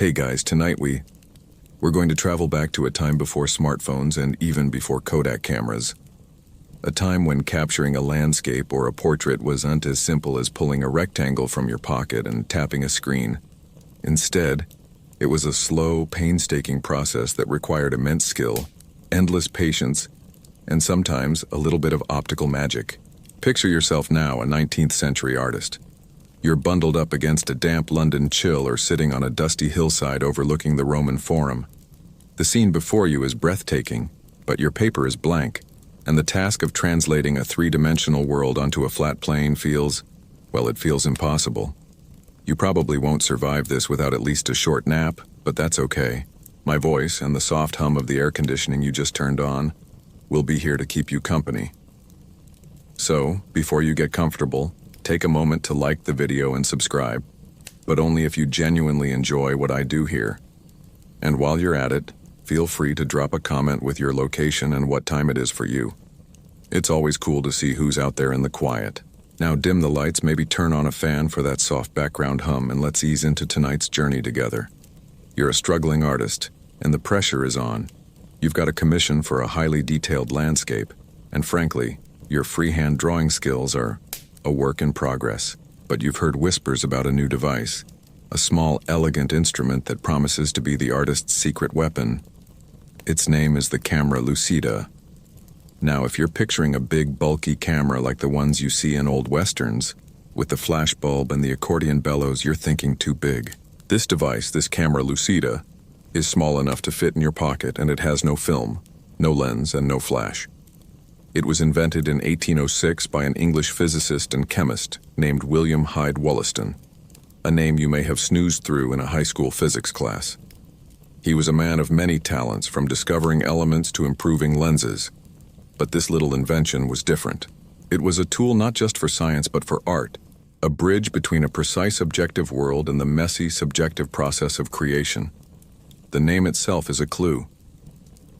Hey guys, tonight we're going to travel back to a time before smartphones and even before Kodak cameras. A time when capturing a landscape or a portrait wasn't as simple as pulling a rectangle from your pocket and tapping a screen. Instead, it was a slow, painstaking process that required immense skill, endless patience, and sometimes a little bit of optical magic. Picture yourself now, a 19th-century artist. You're bundled up against a damp London chill or sitting on a dusty hillside overlooking the Roman Forum. The scene before you is breathtaking, but your paper is blank, and the task of translating a three-dimensional world onto a flat plane feels impossible. You probably won't survive this without at least a short nap, but that's okay. My voice and the soft hum of the air conditioning you just turned on will be here to keep you company. So, before you get comfortable, take a moment to like the video and subscribe, but only if you genuinely enjoy what I do here. And while you're at it, feel free to drop a comment with your location and what time it is for you. It's always cool to see who's out there in the quiet. Now dim the lights, maybe turn on a fan for that soft background hum, and let's ease into tonight's journey together. You're a struggling artist, and the pressure is on. You've got a commission for a highly detailed landscape, and frankly, your freehand drawing skills are a work in progress. But you've heard whispers about a new device, a small, elegant instrument that promises to be the artist's secret weapon. Its name is the camera Lucida. Now, if you're picturing a big, bulky camera like the ones you see in old westerns, with the flashbulb and the accordion bellows, you're thinking too big. This device, this camera Lucida, is small enough to fit in your pocket, and it has no film, no lens, and no flash. It was invented in 1806 by an English physicist and chemist named William Hyde Wollaston, a name you may have snoozed through in a high school physics class. He was a man of many talents, from discovering elements to improving lenses. But this little invention was different. It was a tool not just for science but for art, a bridge between a precise objective world and the messy, subjective process of creation. The name itself is a clue.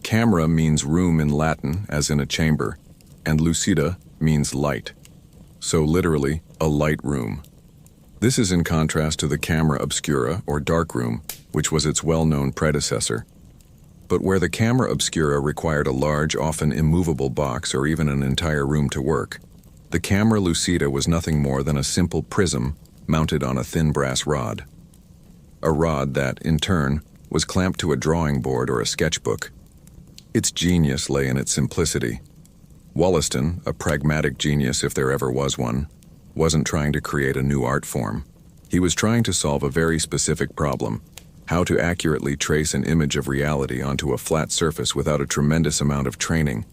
Camera means room in Latin, as in a chamber, and lucida means light. So literally, a light room. This is in contrast to the camera obscura, or dark room, which was its well-known predecessor. But where the camera obscura required a large, often immovable box or even an entire room to work, the camera lucida was nothing more than a simple prism mounted on a thin brass rod. A rod that, in turn, was clamped to a drawing board or a sketchbook. Its genius lay in its simplicity. Wollaston, a pragmatic genius if there ever was one, wasn't trying to create a new art form. He was trying to solve a very specific problem: how to accurately trace an image of reality onto a flat surface without a tremendous amount of training.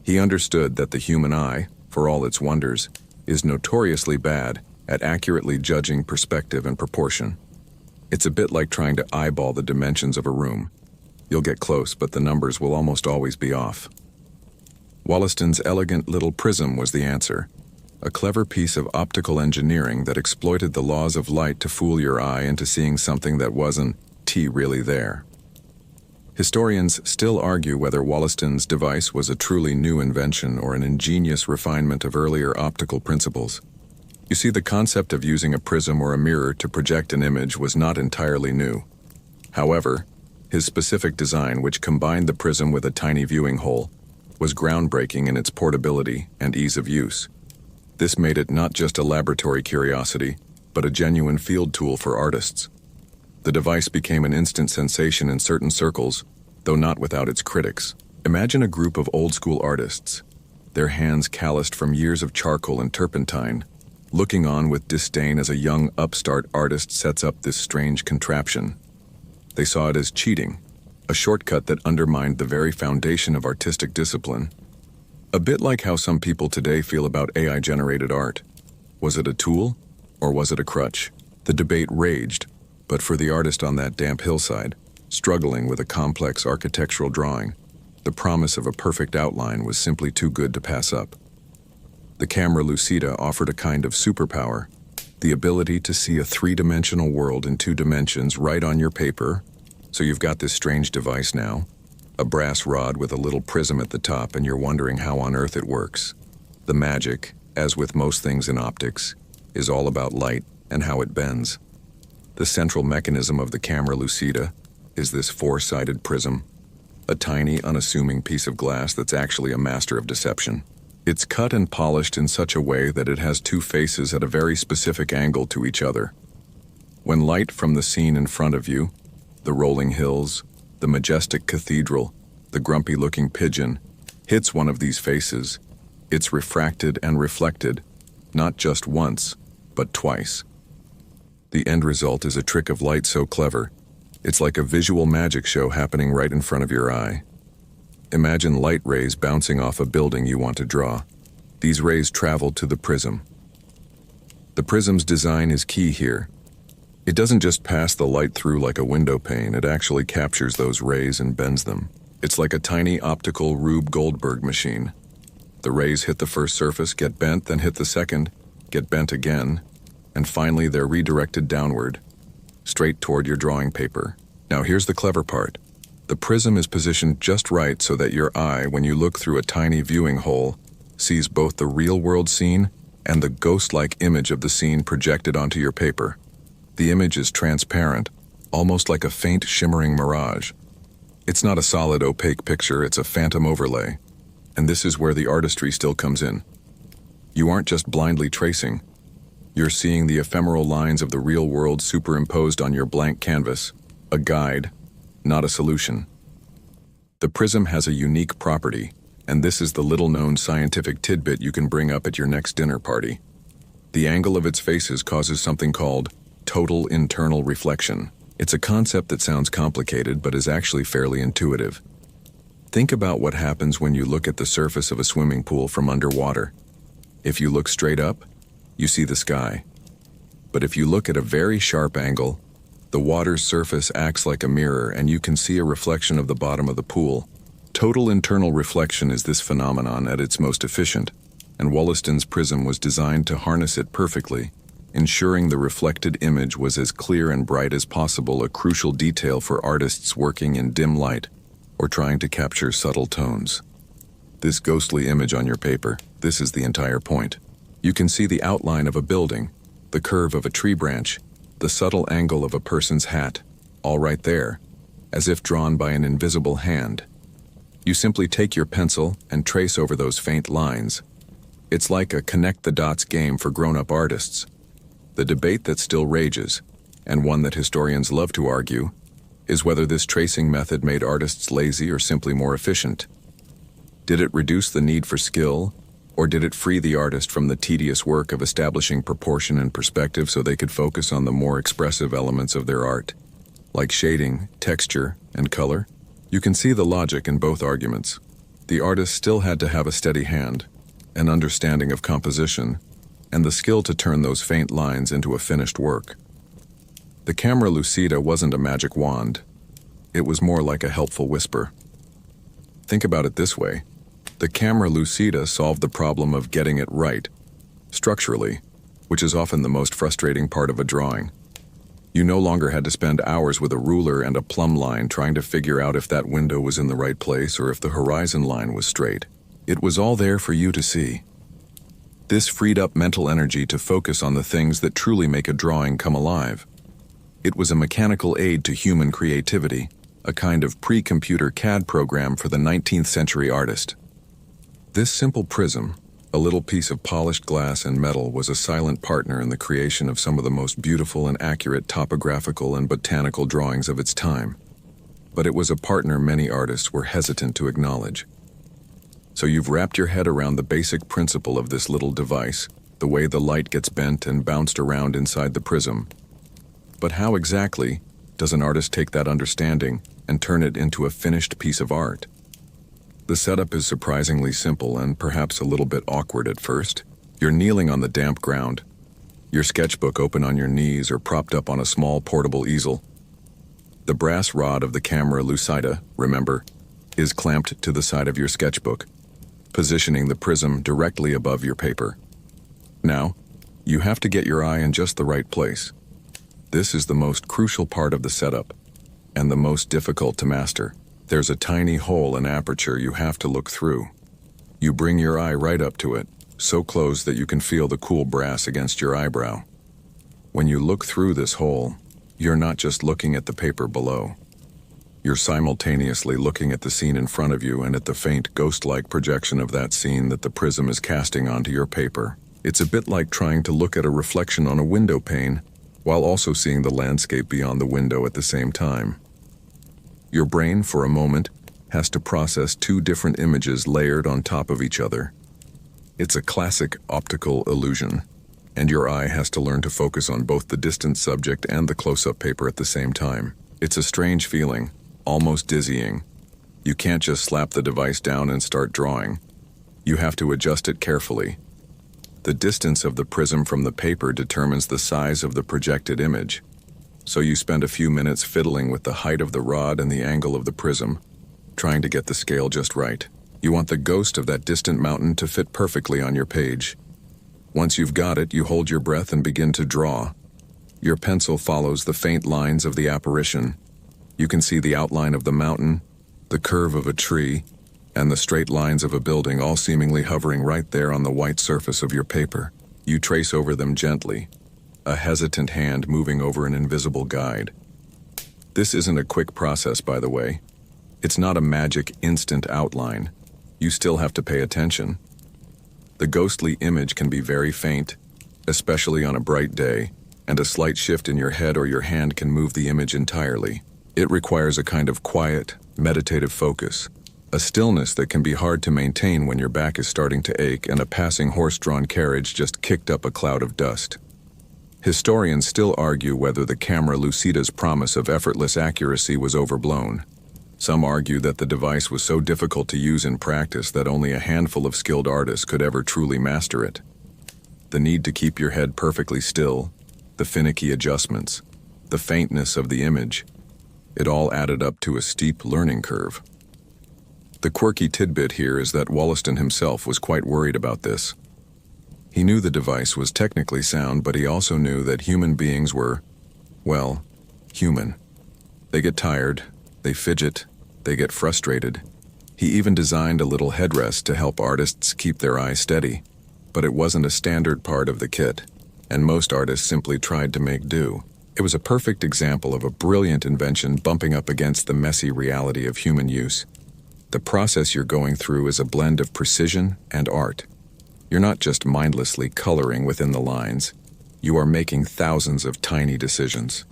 He understood that the human eye, for all its wonders, is notoriously bad at accurately judging perspective and proportion. It's a bit like trying to eyeball the dimensions of a room. You'll get close, but the numbers will almost always be off. Wollaston's elegant little prism was the answer, a clever piece of optical engineering that exploited the laws of light to fool your eye into seeing something that wasn't really there. Historians still argue whether Wollaston's device was a truly new invention or an ingenious refinement of earlier optical principles. You see, the concept of using a prism or a mirror to project an image was not entirely new. However, his specific design, which combined the prism with a tiny viewing hole, was groundbreaking in its portability and ease of use. This made it not just a laboratory curiosity, but a genuine field tool for artists. The device became an instant sensation in certain circles, though not without its critics. Imagine a group of old-school artists, their hands calloused from years of charcoal and turpentine, looking on with disdain as a young upstart artist sets up this strange contraption. They saw it as cheating, a shortcut that undermined the very foundation of artistic discipline. A bit like how some people today feel about AI-generated art. Was it a tool, or was it a crutch? The debate raged, but for the artist on that damp hillside, struggling with a complex architectural drawing, the promise of a perfect outline was simply too good to pass up. The camera Lucida offered a kind of superpower, the ability to see a three-dimensional world in 2 dimensions right on your paper. So you've got this strange device now, a brass rod with a little prism at the top, and you're wondering how on earth it works. The magic, as with most things in optics, is all about light and how it bends. The central mechanism of the camera Lucida is this four-sided prism, a tiny, unassuming piece of glass that's actually a master of deception. It's cut and polished in such a way that it has two faces at a very specific angle to each other. When light from the scene in front of you, the rolling hills, the majestic cathedral, the grumpy-looking pigeon, hits one of these faces, it's refracted and reflected, not just once, but twice. The end result is a trick of light so clever, it's like a visual magic show happening right in front of your eye. Imagine light rays bouncing off a building you want to draw. These rays travel to the prism. The prism's design is key here. It doesn't just pass the light through like a window pane, it actually captures those rays and bends them. It's like a tiny optical Rube Goldberg machine. The rays hit the first surface, get bent, then hit the second, get bent again, and finally they're redirected downward, straight toward your drawing paper. Now here's the clever part. The prism is positioned just right so that your eye, when you look through a tiny viewing hole, sees both the real-world scene and the ghost-like image of the scene projected onto your paper. The image is transparent, almost like a faint shimmering mirage. It's not a solid opaque picture, it's a phantom overlay. And this is where the artistry still comes in. You aren't just blindly tracing. You're seeing the ephemeral lines of the real world superimposed on your blank canvas, a guide, not a solution. The prism has a unique property, and this is the little-known scientific tidbit you can bring up at your next dinner party. The angle of its faces causes something called total internal reflection. It's a concept that sounds complicated but is actually fairly intuitive. Think about what happens when you look at the surface of a swimming pool from underwater. If you look straight up, you see the sky. But if you look at a very sharp angle, the water's surface acts like a mirror and you can see a reflection of the bottom of the pool. Total internal reflection is this phenomenon at its most efficient, and Wollaston's prism was designed to harness it perfectly, ensuring the reflected image was as clear and bright as possible, a crucial detail for artists working in dim light or trying to capture subtle tones. This ghostly image on your paper, this is the entire point. You can see the outline of a building, the curve of a tree branch, the subtle angle of a person's hat, all right there, as if drawn by an invisible hand. You simply take your pencil and trace over those faint lines. It's like a connect-the-dots game for grown-up artists. The debate that still rages, and one that historians love to argue, is whether this tracing method made artists lazy or simply more efficient. Did it reduce the need for skill, or did it free the artist from the tedious work of establishing proportion and perspective so they could focus on the more expressive elements of their art, like shading, texture, and color? You can see the logic in both arguments. The artist still had to have a steady hand, an understanding of composition, and the skill to turn those faint lines into a finished work. The camera Lucida wasn't a magic wand. It was more like a helpful whisper. Think about it this way. The camera Lucida solved the problem of getting it right, structurally, which is often the most frustrating part of a drawing. You no longer had to spend hours with a ruler and a plumb line trying to figure out if that window was in the right place or if the horizon line was straight. It was all there for you to see. This freed up mental energy to focus on the things that truly make a drawing come alive. It was a mechanical aid to human creativity, a kind of pre-computer CAD program for the 19th century artist. This simple prism, a little piece of polished glass and metal, was a silent partner in the creation of some of the most beautiful and accurate topographical and botanical drawings of its time. But it was a partner many artists were hesitant to acknowledge. So you've wrapped your head around the basic principle of this little device, the way the light gets bent and bounced around inside the prism. But how exactly does an artist take that understanding and turn it into a finished piece of art? The setup is surprisingly simple and perhaps a little bit awkward at first. You're kneeling on the damp ground, your sketchbook open on your knees or propped up on a small portable easel. The brass rod of the camera Lucida, remember, is clamped to the side of your sketchbook, positioning the prism directly above your paper. Now, you have to get your eye in just the right place. This is the most crucial part of the setup, and the most difficult to master. There's a tiny hole and aperture you have to look through. You bring your eye right up to it, so close that you can feel the cool brass against your eyebrow. When you look through this hole, You're not just looking at the paper below. You're simultaneously looking at the scene in front of you and at the faint ghost-like projection of that scene that the prism is casting onto your paper. It's a bit like trying to look at a reflection on a window pane while also seeing the landscape beyond the window at the same time. Your brain, for a moment, has to process two different images layered on top of each other. It's a classic optical illusion, and your eye has to learn to focus on both the distant subject and the close-up paper at the same time. It's a strange feeling, almost dizzying. You can't just slap the device down and start drawing. You have to adjust it carefully. The distance of the prism from the paper determines the size of the projected image, so you spend a few minutes fiddling with the height of the rod and the angle of the prism, trying to get the scale just right. You want the ghost of that distant mountain to fit perfectly on your page. Once you've got it, you hold your breath and begin to draw. Your pencil follows the faint lines of the apparition. You can see the outline of the mountain, the curve of a tree, and the straight lines of a building, all seemingly hovering right there on the white surface of your paper. You trace over them gently, a hesitant hand moving over an invisible guide. This isn't a quick process, by the way. It's not a magic instant outline. You still have to pay attention. The ghostly image can be very faint, especially on a bright day, and a slight shift in your head or your hand can move the image entirely. It requires a kind of quiet, meditative focus, a stillness that can be hard to maintain when your back is starting to ache and a passing horse-drawn carriage just kicked up a cloud of dust. Historians still argue whether the camera Lucida's promise of effortless accuracy was overblown. Some argue that the device was so difficult to use in practice that only a handful of skilled artists could ever truly master it. The need to keep your head perfectly still, the finicky adjustments, the faintness of the image, it all added up to a steep learning curve. The quirky tidbit here is that Wollaston himself was quite worried about this. He knew the device was technically sound, but he also knew that human beings were, well, human. They get tired, they fidget, they get frustrated. He even designed a little headrest to help artists keep their eyes steady, but it wasn't a standard part of the kit, and most artists simply tried to make do. It was a perfect example of a brilliant invention bumping up against the messy reality of human use. The process you're going through is a blend of precision and art. You're not just mindlessly coloring within the lines. You are making thousands of tiny decisions.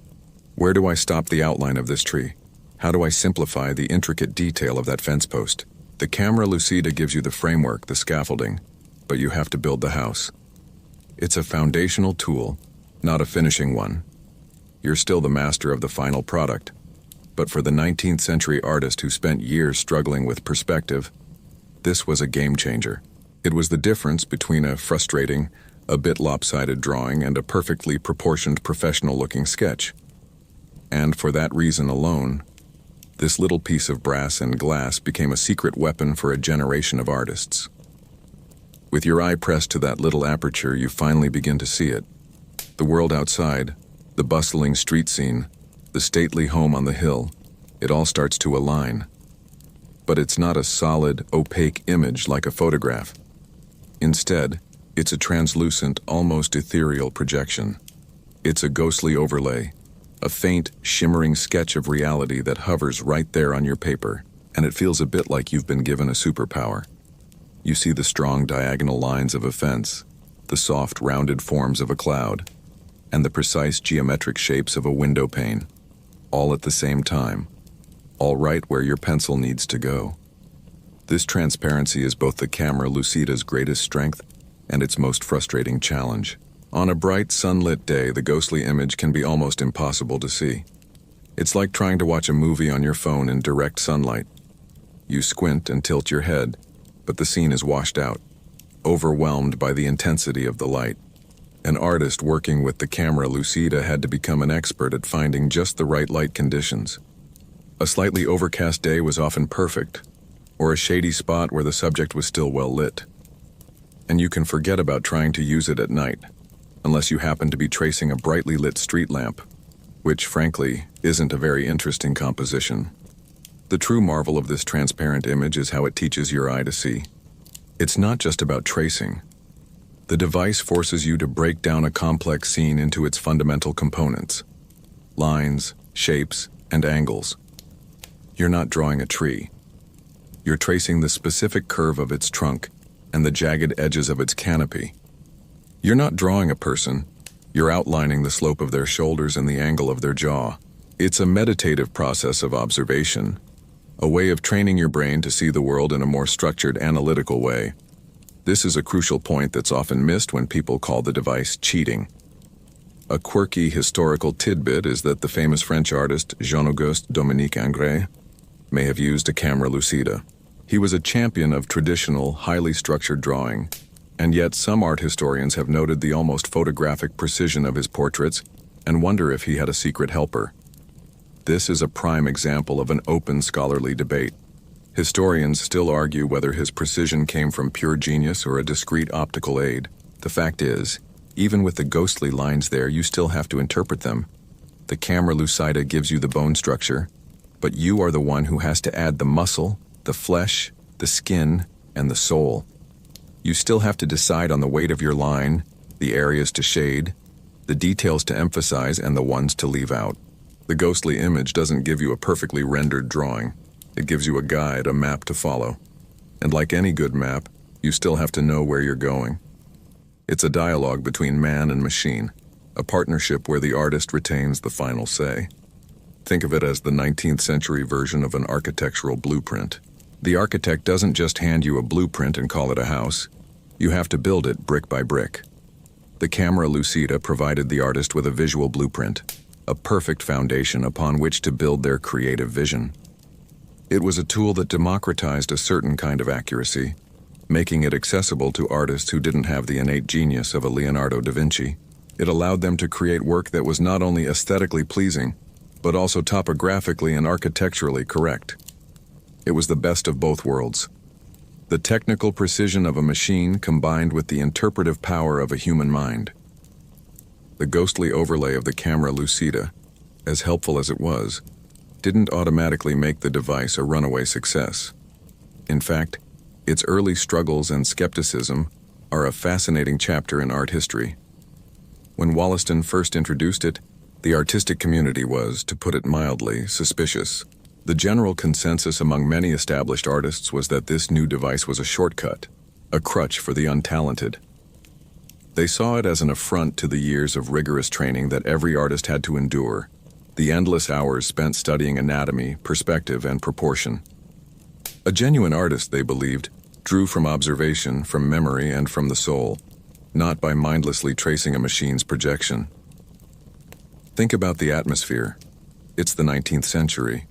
Where do I stop the outline of this tree? How do I simplify the intricate detail of that fence post? The camera Lucida gives you the framework, the scaffolding, but you have to build the house. It's a foundational tool, not a finishing one. You're still the master of the final product. But for the 19th century artist who spent years struggling with perspective, this was a game changer. It was the difference between a frustrating, a bit lopsided drawing and a perfectly proportioned professional-looking sketch. And for that reason alone, this little piece of brass and glass became a secret weapon for a generation of artists. With your eye pressed to that little aperture, you finally begin to see it. The world outside, the bustling street scene, the stately home on the hill, it all starts to align. But it's not a solid, opaque image like a photograph. Instead, it's a translucent, almost ethereal projection. It's a ghostly overlay, a faint, shimmering sketch of reality that hovers right there on your paper, and it feels a bit like you've been given a superpower. You see the strong diagonal lines of a fence, the soft, rounded forms of a cloud, and the precise geometric shapes of a window pane, all at the same time, all right where your pencil needs to go. This transparency is both the camera Lucida's greatest strength and its most frustrating challenge. On a bright, sunlit day, the ghostly image can be almost impossible to see. It's like trying to watch a movie on your phone in direct sunlight. You squint and tilt your head, but the scene is washed out, overwhelmed by the intensity of the light. An artist working with the camera Lucida had to become an expert at finding just the right light conditions. A slightly overcast day was often perfect, or a shady spot where the subject was still well lit. And you can forget about trying to use it at night, unless you happen to be tracing a brightly lit street lamp, which, frankly, isn't a very interesting composition. The true marvel of this transparent image is how it teaches your eye to see. It's not just about tracing. The device forces you to break down a complex scene into its fundamental components. lines, shapes, and angles. You're not drawing a tree. You're tracing the specific curve of its trunk and the jagged edges of its canopy. You're not drawing a person. You're outlining the slope of their shoulders and the angle of their jaw. It's a meditative process of observation, a way of training your brain to see the world in a more structured, analytical way. This is a crucial point that's often missed when people call the device cheating. A quirky historical tidbit is that the famous French artist Jean-Auguste Dominique Ingres may have used a camera Lucida. He was a champion of traditional, highly structured drawing, and yet some art historians have noted the almost photographic precision of his portraits and wonder if he had a secret helper. This is a prime example of an open scholarly debate. Historians still argue whether his precision came from pure genius or a discrete optical aid. The fact is, even with the ghostly lines there, you still have to interpret them. The camera Lucida gives you the bone structure, but you are the one who has to add the muscle, the flesh, the skin, and the soul. You still have to decide on the weight of your line, the areas to shade, the details to emphasize, and the ones to leave out. The ghostly image doesn't give you a perfectly rendered drawing. It gives you a guide, a map to follow. And like any good map, you still have to know where you're going. It's a dialogue between man and machine, a partnership where the artist retains the final say. Think of it as the 19th century version of an architectural blueprint. The architect doesn't just hand you a blueprint and call it a house. You have to build it brick by brick. The camera Lucida provided the artist with a visual blueprint, a perfect foundation upon which to build their creative vision. It was a tool that democratized a certain kind of accuracy, making it accessible to artists who didn't have the innate genius of a Leonardo da Vinci. It allowed them to create work that was not only aesthetically pleasing, but also topographically and architecturally correct. It was the best of both worlds. The technical precision of a machine combined with the interpretive power of a human mind. The ghostly overlay of the camera Lucida, as helpful as it was, didn't automatically make the device a runaway success. In fact, its early struggles and skepticism are a fascinating chapter in art history. When Wollaston first introduced it, the artistic community was, to put it mildly, suspicious. The general consensus among many established artists was that this new device was a shortcut, a crutch for the untalented. They saw it as an affront to the years of rigorous training that every artist had to endure, the endless hours spent studying anatomy, perspective, and proportion. A genuine artist, they believed, drew from observation, from memory, and from the soul, not by mindlessly tracing a machine's projection. Think about the atmosphere. It's the 19th century.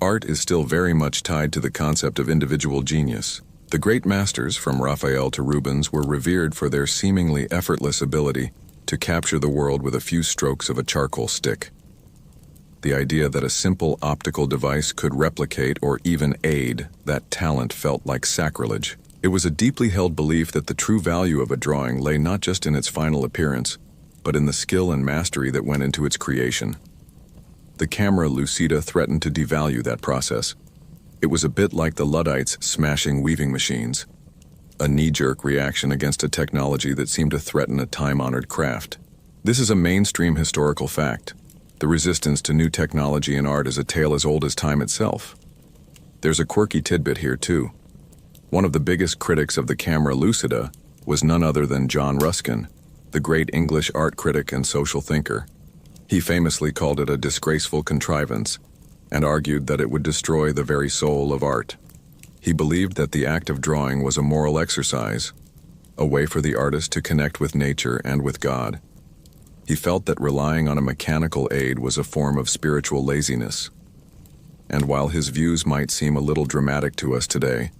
Art is still very much tied to the concept of individual genius. The great masters, from Raphael to Rubens, were revered for their seemingly effortless ability to capture the world with a few strokes of a charcoal stick. The idea that a simple optical device could replicate or even aid that talent felt like sacrilege. It was a deeply held belief that the true value of a drawing lay not just in its final appearance, but in the skill and mastery that went into its creation. The camera Lucida threatened to devalue that process. It was a bit like the Luddites smashing weaving machines, a knee-jerk reaction against a technology that seemed to threaten a time-honored craft. This is a mainstream historical fact. The resistance to new technology in art is a tale as old as time itself. There's a quirky tidbit here, too. One of the biggest critics of the camera Lucida was none other than John Ruskin, the great English art critic and social thinker. He famously called it a disgraceful contrivance and argued that it would destroy the very soul of art. He believed that the act of drawing was a moral exercise, a way for the artist to connect with nature and with God. He felt that relying on a mechanical aid was a form of spiritual laziness. And while his views might seem a little dramatic to us today,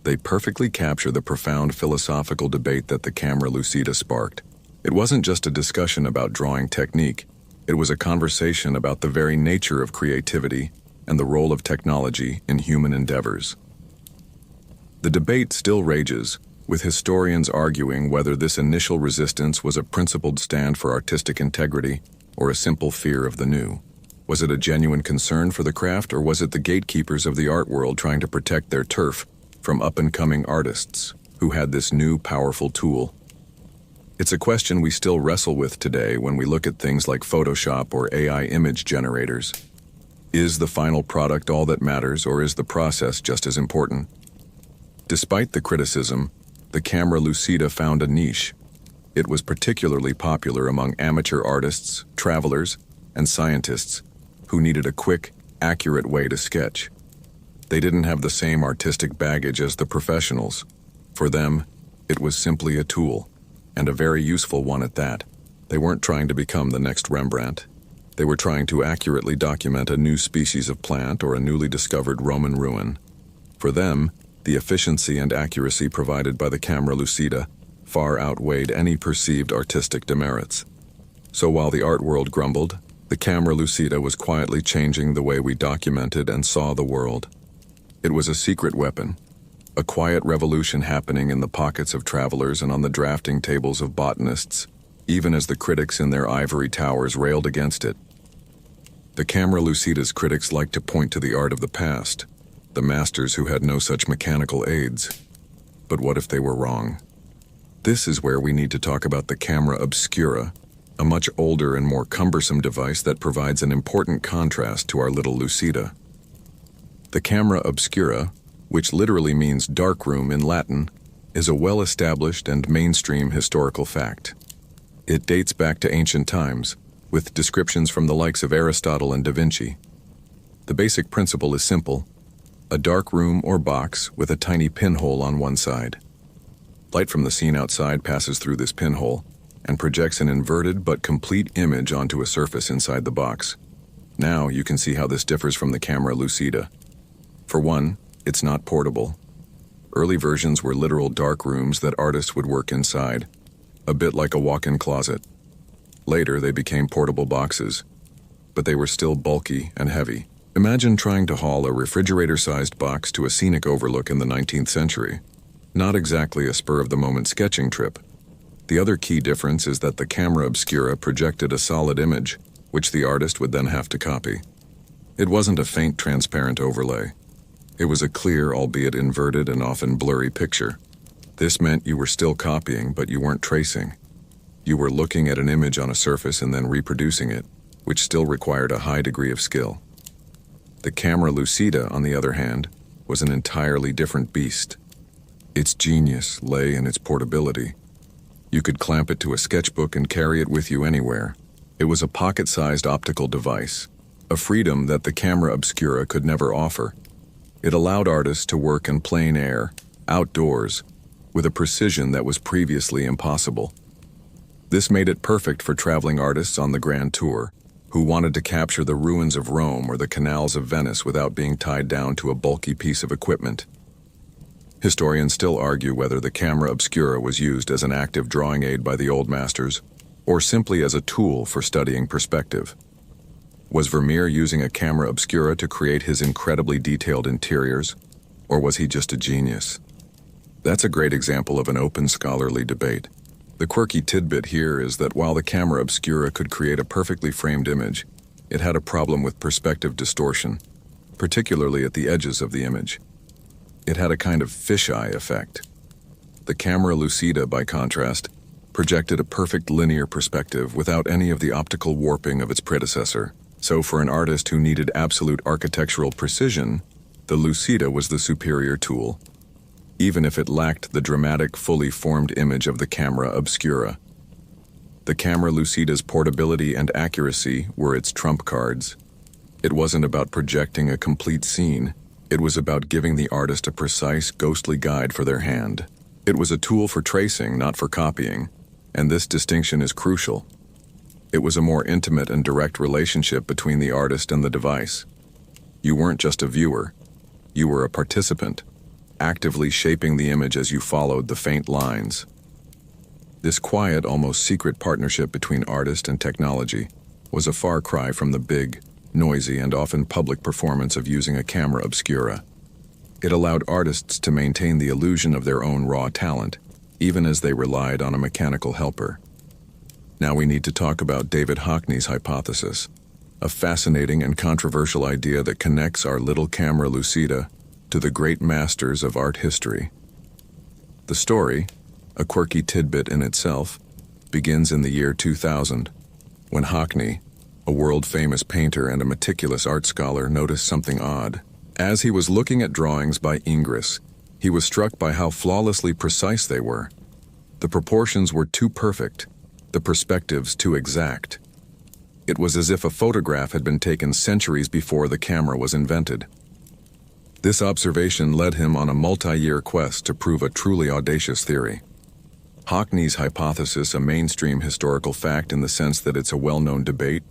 they perfectly capture the profound philosophical debate that the camera Lucida sparked. It wasn't just a discussion about drawing technique. It was a conversation about the very nature of creativity and the role of technology in human endeavors. The debate still rages, with historians arguing whether this initial resistance was a principled stand for artistic integrity or a simple fear of the new. Was it a genuine concern for the craft, or was it the gatekeepers of the art world trying to protect their turf from up-and-coming artists who had this new, powerful tool? It's a question we still wrestle with today when we look at things like Photoshop or AI image generators. Is the final product all that matters, or is the process just as important? Despite the criticism, the camera Lucida found a niche. It was particularly popular among amateur artists, travelers, and scientists who needed a quick, accurate way to sketch. They didn't have the same artistic baggage as the professionals. For them, it was simply a tool, and a very useful one at that. They weren't trying to become the next Rembrandt. They were trying to accurately document a new species of plant or a newly discovered Roman ruin. For them, the efficiency and accuracy provided by the camera Lucida far outweighed any perceived artistic demerits. So while the art world grumbled, the camera Lucida was quietly changing the way we documented and saw the world. It was a secret weapon, a quiet revolution happening in the pockets of travelers and on the drafting tables of botanists, even as the critics in their ivory towers railed against it. The camera Lucida's critics liked to point to the art of the past, the masters who had no such mechanical aids. But what if they were wrong? This is where we need to talk about the camera obscura, a much older and more cumbersome device that provides an important contrast to our little Lucida. The camera obscura, which literally means dark room in Latin, is a well-established and mainstream historical fact. It dates back to ancient times, with descriptions from the likes of Aristotle and Da Vinci. The basic principle is simple: a dark room or box with a tiny pinhole on one side. Light from the scene outside passes through this pinhole and projects an inverted but complete image onto a surface inside the box. Now you can see how this differs from the camera Lucida. For one, it's not portable. Early versions were literal dark rooms that artists would work inside, a bit like a walk-in closet. Later, they became portable boxes, but they were still bulky and heavy. Imagine trying to haul a refrigerator-sized box to a scenic overlook in the 19th century. Not exactly a spur-of-the-moment sketching trip. The other key difference is that the camera obscura projected a solid image, which the artist would then have to copy. It wasn't a faint transparent overlay. It was a clear, albeit inverted and often blurry picture. This meant you were still copying, but you weren't tracing. You were looking at an image on a surface and then reproducing it, which still required a high degree of skill. The camera Lucida, on the other hand, was an entirely different beast. Its genius lay in its portability. You could clamp it to a sketchbook and carry it with you anywhere. It was a pocket-sized optical device, a freedom that the camera obscura could never offer. It allowed artists to work in plain air, outdoors, with a precision that was previously impossible. This made it perfect for traveling artists on the Grand Tour, who wanted to capture the ruins of Rome or the canals of Venice without being tied down to a bulky piece of equipment. Historians still argue whether the camera obscura was used as an active drawing aid by the old masters, or simply as a tool for studying perspective. Was Vermeer using a camera obscura to create his incredibly detailed interiors, or was he just a genius? That's a great example of an open scholarly debate. The quirky tidbit here is that while the camera obscura could create a perfectly framed image, it had a problem with perspective distortion, particularly at the edges of the image. It had a kind of fisheye effect. The camera Lucida, by contrast, projected a perfect linear perspective without any of the optical warping of its predecessor. So for an artist who needed absolute architectural precision, the Lucida was the superior tool, even if it lacked the dramatic, fully formed image of the camera obscura. The camera Lucida's portability and accuracy were its trump cards. It wasn't about projecting a complete scene. It was about giving the artist a precise, ghostly guide for their hand. It was a tool for tracing, not for copying, and this distinction is crucial. It was a more intimate and direct relationship between the artist and the device. You weren't just a viewer. You were a participant, actively shaping the image as you followed the faint lines. This quiet, almost secret partnership between artist and technology was a far cry from the big, noisy, and often public performance of using a camera obscura. It allowed artists to maintain the illusion of their own raw talent, even as they relied on a mechanical helper. Now we need to talk about David Hockney's hypothesis, a fascinating and controversial idea that connects our little camera Lucida to the great masters of art history. The story, a quirky tidbit in itself, begins in the year 2000, when Hockney, a world-famous painter and a meticulous art scholar, noticed something odd. As he was looking at drawings by Ingres, he was struck by how flawlessly precise they were. The proportions were too perfect, the perspectives too exact. It was as if a photograph had been taken centuries before the camera was invented. This observation led him on a multi-year quest to prove a truly audacious theory. Hockney's hypothesis, a mainstream historical fact in the sense that it's a well-known debate,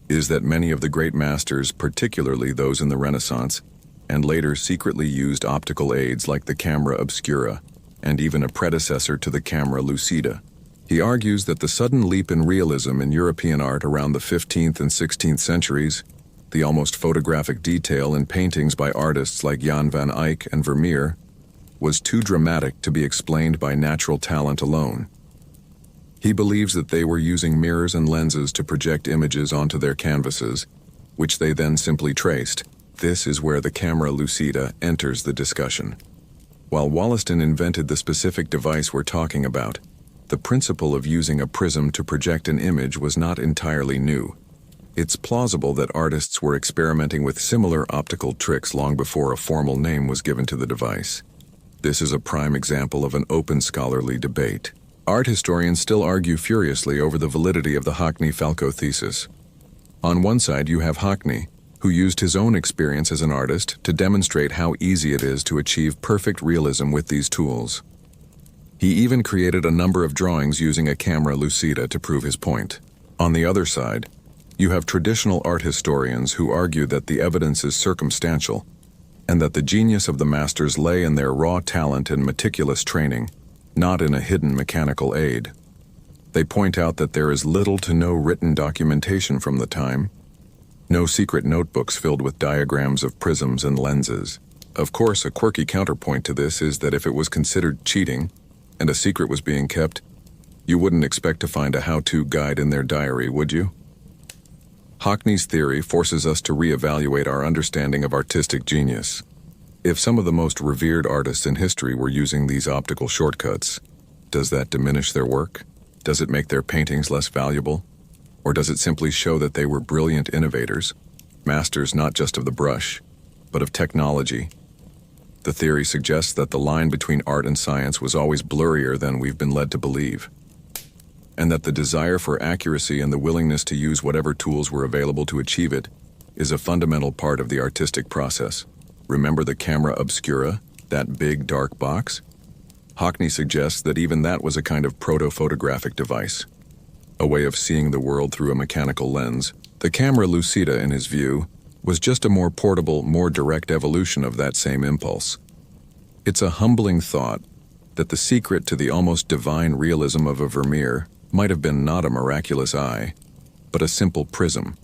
is that many of the great masters, particularly those in the Renaissance, and later secretly used optical aids like the camera obscura, and even a predecessor to the camera lucida. He argues that the sudden leap in realism in European art around the 15th and 16th centuries, the almost photographic detail in paintings by artists like Jan van Eyck and Vermeer, was too dramatic to be explained by natural talent alone. He believes that they were using mirrors and lenses to project images onto their canvases, which they then simply traced. This is where the camera lucida enters the discussion. While Wollaston invented the specific device we're talking about, the principle of using a prism to project an image was not entirely new. It's plausible that artists were experimenting with similar optical tricks long before a formal name was given to the device. This is a prime example of an open scholarly debate. Art historians still argue furiously over the validity of the Hockney-Falco thesis. On one side you have Hockney, who used his own experience as an artist to demonstrate how easy it is to achieve perfect realism with these tools. He even created a number of drawings using a camera lucida to prove his point. On the other side, you have traditional art historians who argue that the evidence is circumstantial, and that the genius of the masters lay in their raw talent and meticulous training, not in a hidden mechanical aid. They point out that there is little to no written documentation from the time, no secret notebooks filled with diagrams of prisms and lenses. Of course, a quirky counterpoint to this is that if it was considered cheating, and a secret was being kept, you wouldn't expect to find a how-to guide in their diary, would you? Hockney's theory forces us to reevaluate our understanding of artistic genius. If some of the most revered artists in history were using these optical shortcuts, does that diminish their work? Does it make their paintings less valuable? Or does it simply show that they were brilliant innovators, masters not just of the brush, but of technology? The theory suggests that the line between art and science was always blurrier than we've been led to believe, and that the desire for accuracy and the willingness to use whatever tools were available to achieve it is a fundamental part of the artistic process. Remember the camera obscura, that big dark box? Hockney suggests that even that was a kind of proto-photographic device, a way of seeing the world through a mechanical lens. The camera lucida, in his view, was just a more portable, more direct evolution of that same impulse. It's a humbling thought that the secret to the almost divine realism of a Vermeer might have been not a miraculous eye, but a simple prism.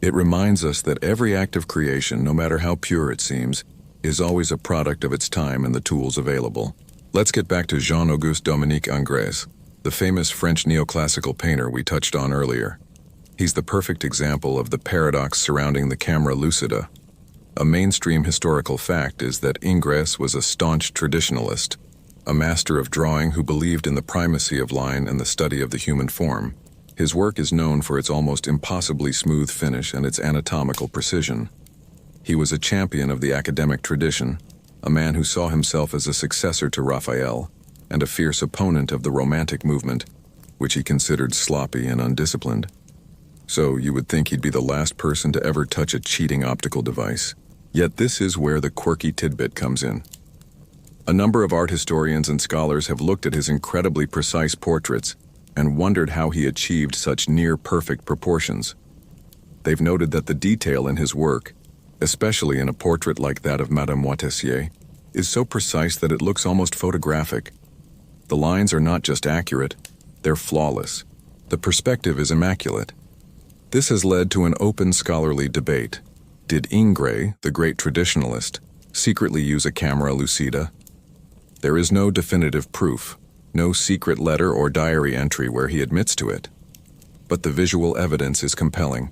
It reminds us that every act of creation, no matter how pure it seems, is always a product of its time and the tools available. Let's get back to Jean-Auguste Dominique Ingres, the famous French neoclassical painter we touched on earlier. He's the perfect example of the paradox surrounding the camera lucida. A mainstream historical fact is that Ingres was a staunch traditionalist, a master of drawing who believed in the primacy of line and the study of the human form. His work is known for its almost impossibly smooth finish and its anatomical precision. He was a champion of the academic tradition, a man who saw himself as a successor to Raphael, and a fierce opponent of the Romantic movement, which he considered sloppy and undisciplined. So you would think he'd be the last person to ever touch a cheating optical device. Yet this is where the quirky tidbit comes in. A number of art historians and scholars have looked at his incredibly precise portraits and wondered how he achieved such near-perfect proportions. They've noted that the detail in his work, especially in a portrait like that of Madame Moitessier, is so precise that it looks almost photographic. The lines are not just accurate, they're flawless. The perspective is immaculate. This has led to an open scholarly debate. Did Ingres, the great traditionalist, secretly use a camera lucida? There is no definitive proof, no secret letter or diary entry where he admits to it. But the visual evidence is compelling.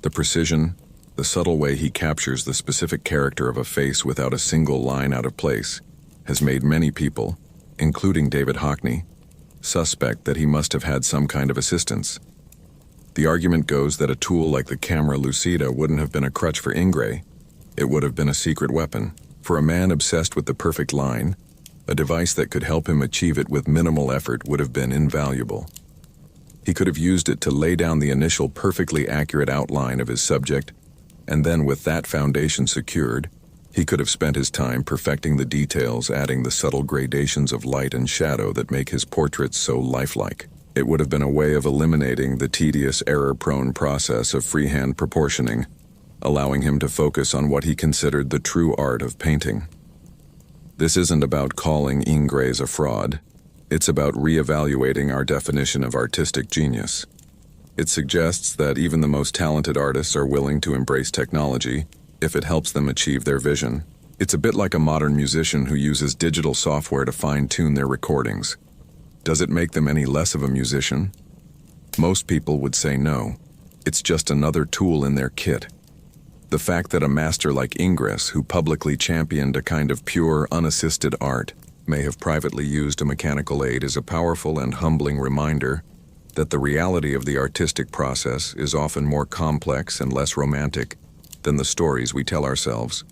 The precision, the subtle way he captures the specific character of a face without a single line out of place, has made many people, including David Hockney, suspect that he must have had some kind of assistance. The argument goes that a tool like the camera Lucida wouldn't have been a crutch for Ingres. It would have been a secret weapon. For a man obsessed with the perfect line, a device that could help him achieve it with minimal effort would have been invaluable. He could have used it to lay down the initial perfectly accurate outline of his subject, and then with that foundation secured, he could have spent his time perfecting the details, adding the subtle gradations of light and shadow that make his portraits so lifelike. It would have been a way of eliminating the tedious, error-prone process of freehand proportioning, allowing him to focus on what he considered the true art of painting. This isn't about calling Ingres a fraud. It's about re-evaluating our definition of artistic genius. It suggests that even the most talented artists are willing to embrace technology if it helps them achieve their vision. It's a bit like a modern musician who uses digital software to fine-tune their recordings. Does it make them any less of a musician? Most people would say no. It's just another tool in their kit. The fact that a master like Ingres, who publicly championed a kind of pure, unassisted art, may have privately used a mechanical aid is a powerful and humbling reminder that the reality of the artistic process is often more complex and less romantic than the stories we tell ourselves.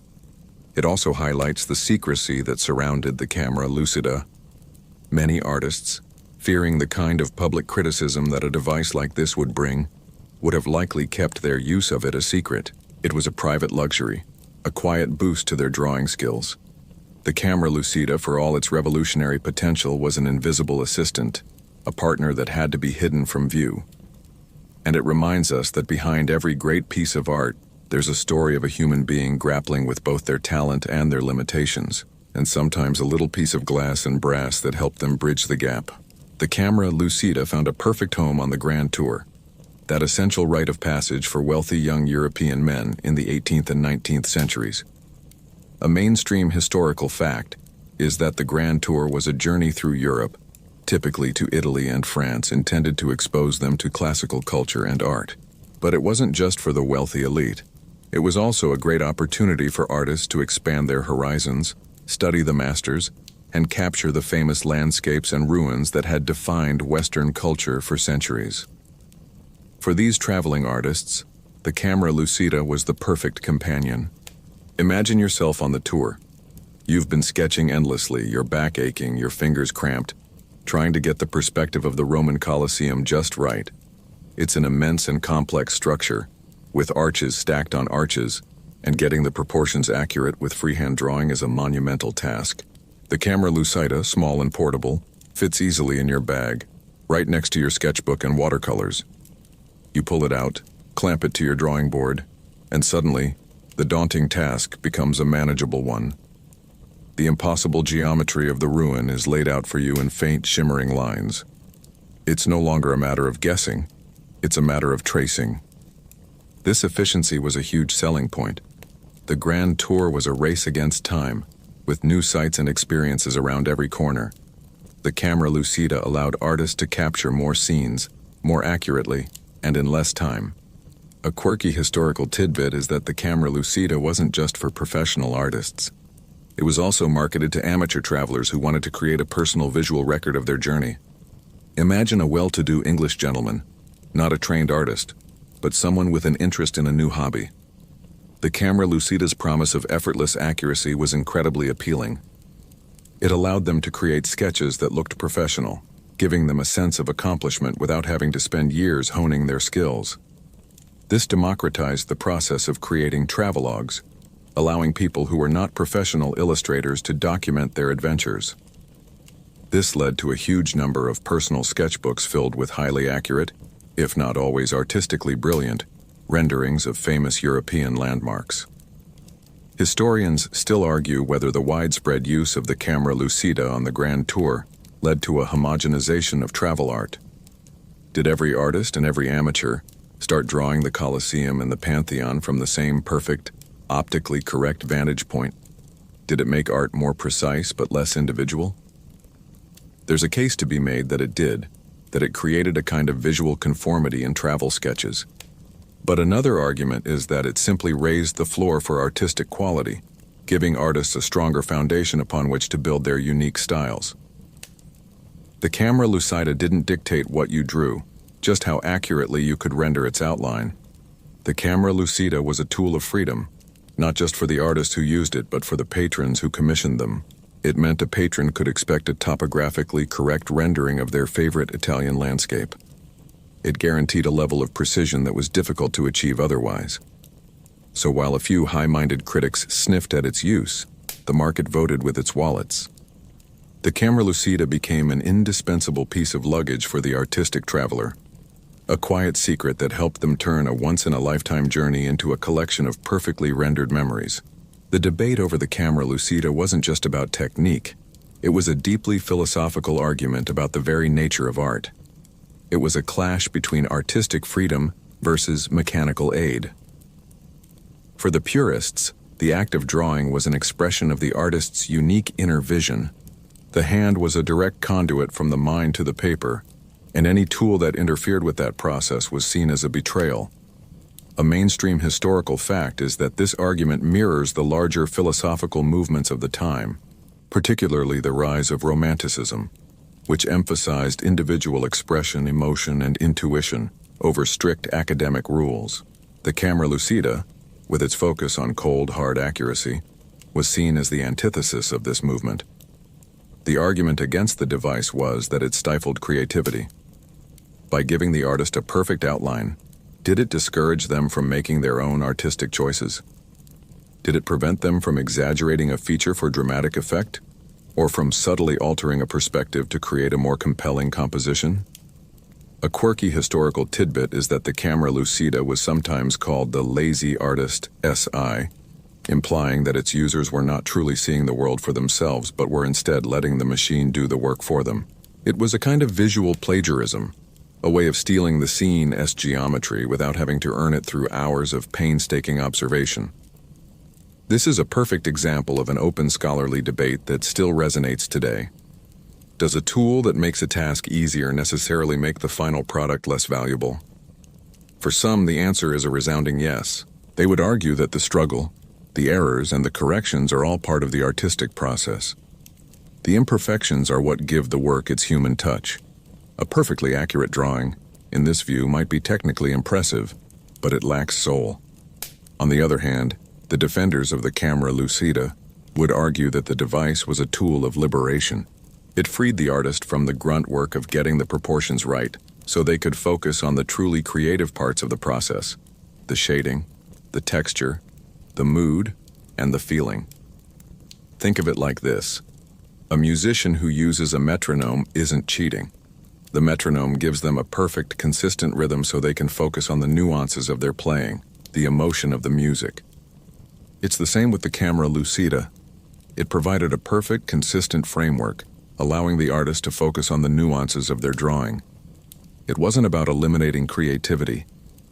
It also highlights the secrecy that surrounded the camera Lucida. Many artists, fearing the kind of public criticism that a device like this would bring, would have likely kept their use of it a secret. It was a private luxury, a quiet boost to their drawing skills. The camera Lucida, for all its revolutionary potential, was an invisible assistant, a partner that had to be hidden from view. And it reminds us that behind every great piece of art, there's a story of a human being grappling with both their talent and their limitations, and sometimes a little piece of glass and brass that helped them bridge the gap. The camera Lucida found a perfect home on the Grand Tour, that essential rite of passage for wealthy young European men in the 18th and 19th centuries. A mainstream historical fact is that the Grand Tour was a journey through Europe, typically to Italy and France, intended to expose them to classical culture and art. But it wasn't just for the wealthy elite. It was also a great opportunity for artists to expand their horizons, study the masters, and capture the famous landscapes and ruins that had defined Western culture for centuries. For these traveling artists, the camera Lucida was the perfect companion. Imagine yourself on the tour. You've been sketching endlessly, your back aching, your fingers cramped, trying to get the perspective of the Roman Colosseum just right. It's an immense and complex structure, with arches stacked on arches, and getting the proportions accurate with freehand drawing is a monumental task. The camera Lucida, small and portable, fits easily in your bag, right next to your sketchbook and watercolors. You pull it out, clamp it to your drawing board, and suddenly, the daunting task becomes a manageable one. The impossible geometry of the ruin is laid out for you in faint, shimmering lines. It's no longer a matter of guessing, it's a matter of tracing. This efficiency was a huge selling point. The Grand Tour was a race against time, with new sights and experiences around every corner. The camera Lucida allowed artists to capture more scenes, more accurately, and in less time. A quirky historical tidbit is that the camera Lucida wasn't just for professional artists. It was also marketed to amateur travelers who wanted to create a personal visual record of their journey. Imagine a well-to-do English gentleman, not a trained artist, but someone with an interest in a new hobby. The camera Lucida's promise of effortless accuracy was incredibly appealing. It allowed them to create sketches that looked professional, giving them a sense of accomplishment without having to spend years honing their skills. This democratized the process of creating travelogues, allowing people who were not professional illustrators to document their adventures. This led to a huge number of personal sketchbooks filled with highly accurate, if not always artistically brilliant, renderings of famous European landmarks. Historians still argue whether the widespread use of the camera Lucida on the Grand Tour led to a homogenization of travel art. Did every artist and every amateur start drawing the Colosseum and the Pantheon from the same perfect, optically correct vantage point? Did it make art more precise but less individual? There's a case to be made that it did, that it created a kind of visual conformity in travel sketches. But another argument is that it simply raised the floor for artistic quality, giving artists a stronger foundation upon which to build their unique styles. The camera Lucida didn't dictate what you drew, just how accurately you could render its outline. The camera Lucida was a tool of freedom, not just for the artists who used it, but for the patrons who commissioned them. It meant a patron could expect a topographically correct rendering of their favorite Italian landscape. It guaranteed a level of precision that was difficult to achieve otherwise. So while a few high-minded critics sniffed at its use, the market voted with its wallets. The camera Lucida became an indispensable piece of luggage for the artistic traveler, a quiet secret that helped them turn a once-in-a-lifetime journey into a collection of perfectly rendered memories. The debate over the camera Lucida wasn't just about technique. It was a deeply philosophical argument about the very nature of art. It was a clash between artistic freedom versus mechanical aid. For the purists, the act of drawing was an expression of the artist's unique inner vision. The hand was a direct conduit from the mind to the paper, and any tool that interfered with that process was seen as a betrayal. A mainstream historical fact is that this argument mirrors the larger philosophical movements of the time, particularly the rise of Romanticism, which emphasized individual expression, emotion, and intuition over strict academic rules. The camera Lucida, with its focus on cold, hard accuracy, was seen as the antithesis of this movement. The argument against the device was that it stifled creativity. By giving the artist a perfect outline, did it discourage them from making their own artistic choices? Did it prevent them from exaggerating a feature for dramatic effect, or from subtly altering a perspective to create a more compelling composition? A quirky historical tidbit is that the camera Lucida was sometimes called the lazy artist SI, implying that its users were not truly seeing the world for themselves, but were instead letting the machine do the work for them. It was a kind of visual plagiarism, a way of stealing the scene's geometry without having to earn it through hours of painstaking observation. This is a perfect example of an open scholarly debate that still resonates today. Does a tool that makes a task easier necessarily make the final product less valuable? For some, the answer is a resounding yes. They would argue that the struggle, the errors, and the corrections are all part of the artistic process. The imperfections are what give the work its human touch. A perfectly accurate drawing, in this view, might be technically impressive, but it lacks soul. On the other hand, the defenders of the camera Lucida would argue that the device was a tool of liberation. It freed the artist from the grunt work of getting the proportions right, so they could focus on the truly creative parts of the process: the shading, the texture, the mood, and the feeling. Think of it like this. A musician who uses a metronome isn't cheating. The metronome gives them a perfect, consistent rhythm so they can focus on the nuances of their playing, the emotion of the music. It's the same with the camera Lucida. It provided a perfect, consistent framework, allowing the artist to focus on the nuances of their drawing. It wasn't about eliminating creativity.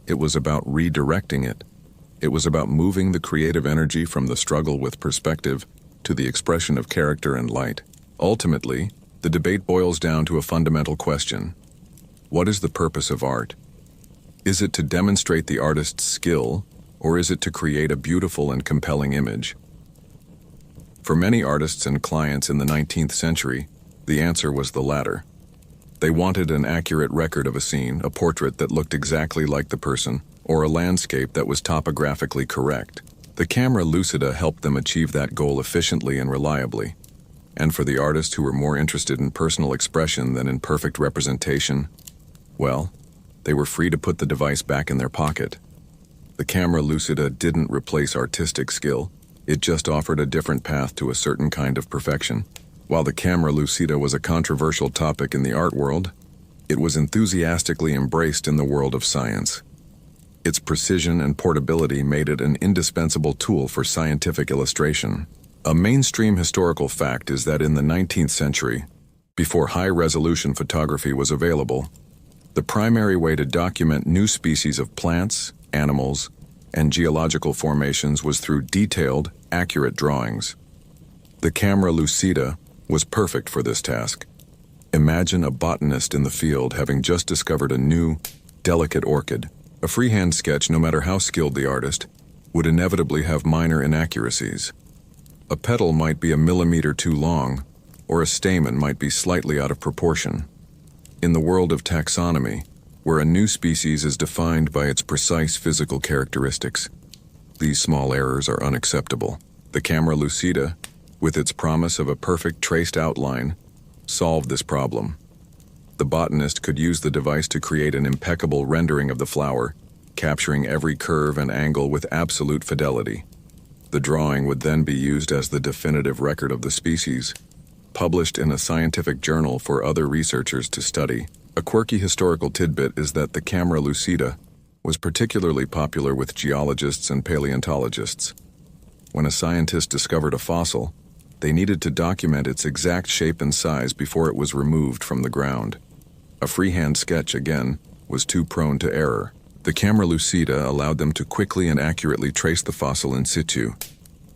It was about redirecting it. It was about moving the creative energy from the struggle with perspective to the expression of character and light. Ultimately, the debate boils down to a fundamental question. What is the purpose of art? Is it to demonstrate the artist's skill, or is it to create a beautiful and compelling image? For many artists and clients in the 19th century, the answer was the latter. They wanted an accurate record of a scene, a portrait that looked exactly like the person, or a landscape that was topographically correct. The camera Lucida helped them achieve that goal efficiently and reliably. And for the artists who were more interested in personal expression than in perfect representation, well, they were free to put the device back in their pocket. The camera Lucida didn't replace artistic skill, it just offered a different path to a certain kind of perfection. While the camera Lucida was a controversial topic in the art world, it was enthusiastically embraced in the world of science. Its precision and portability made it an indispensable tool for scientific illustration. A mainstream historical fact is that in the 19th century, before high-resolution photography was available, the primary way to document new species of plants, animals, and geological formations was through detailed, accurate drawings. The camera Lucida was perfect for this task. Imagine a botanist in the field having just discovered a new, delicate orchid. A freehand sketch, no matter how skilled the artist, would inevitably have minor inaccuracies. A petal might be a millimeter too long, or a stamen might be slightly out of proportion. In the world of taxonomy, where a new species is defined by its precise physical characteristics, these small errors are unacceptable. The camera Lucida, with its promise of a perfect traced outline, solved this problem. The botanist could use the device to create an impeccable rendering of the flower, capturing every curve and angle with absolute fidelity. The drawing would then be used as the definitive record of the species, published in a scientific journal for other researchers to study. A quirky historical tidbit is that the camera Lucida was particularly popular with geologists and paleontologists. When a scientist discovered a fossil, they needed to document its exact shape and size before it was removed from the ground. A freehand sketch, again, was too prone to error. The camera Lucida allowed them to quickly and accurately trace the fossil in situ,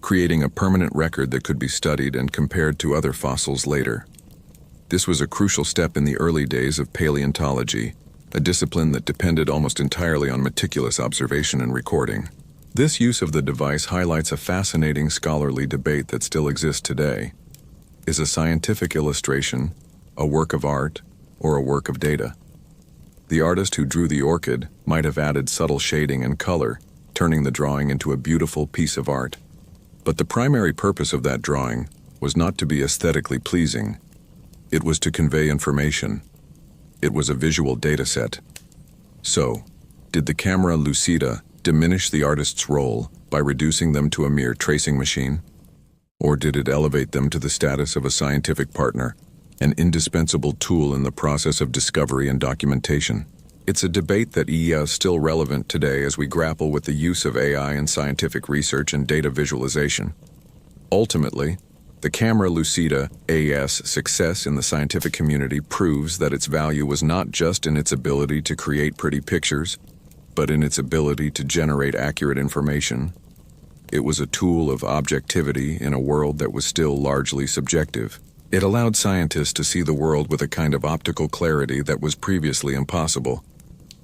creating a permanent record that could be studied and compared to other fossils later. This was a crucial step in the early days of paleontology, a discipline that depended almost entirely on meticulous observation and recording. This use of the device highlights a fascinating scholarly debate that still exists today. Is a scientific illustration a work of art or a work of data? The artist who drew the orchid might have added subtle shading and color, turning the drawing into a beautiful piece of art. But the primary purpose of that drawing was not to be aesthetically pleasing. It was to convey information. It was a visual data set. So, did the camera Lucida diminish the artist's role by reducing them to a mere tracing machine? Or did it elevate them to the status of a scientific partner, an indispensable tool in the process of discovery and documentation? It's a debate that is still relevant today as we grapple with the use of AI in scientific research and data visualization. Ultimately, the camera Lucida's success in the scientific community proves that its value was not just in its ability to create pretty pictures, but in its ability to generate accurate information. It was a tool of objectivity in a world that was still largely subjective. It allowed scientists to see the world with a kind of optical clarity that was previously impossible,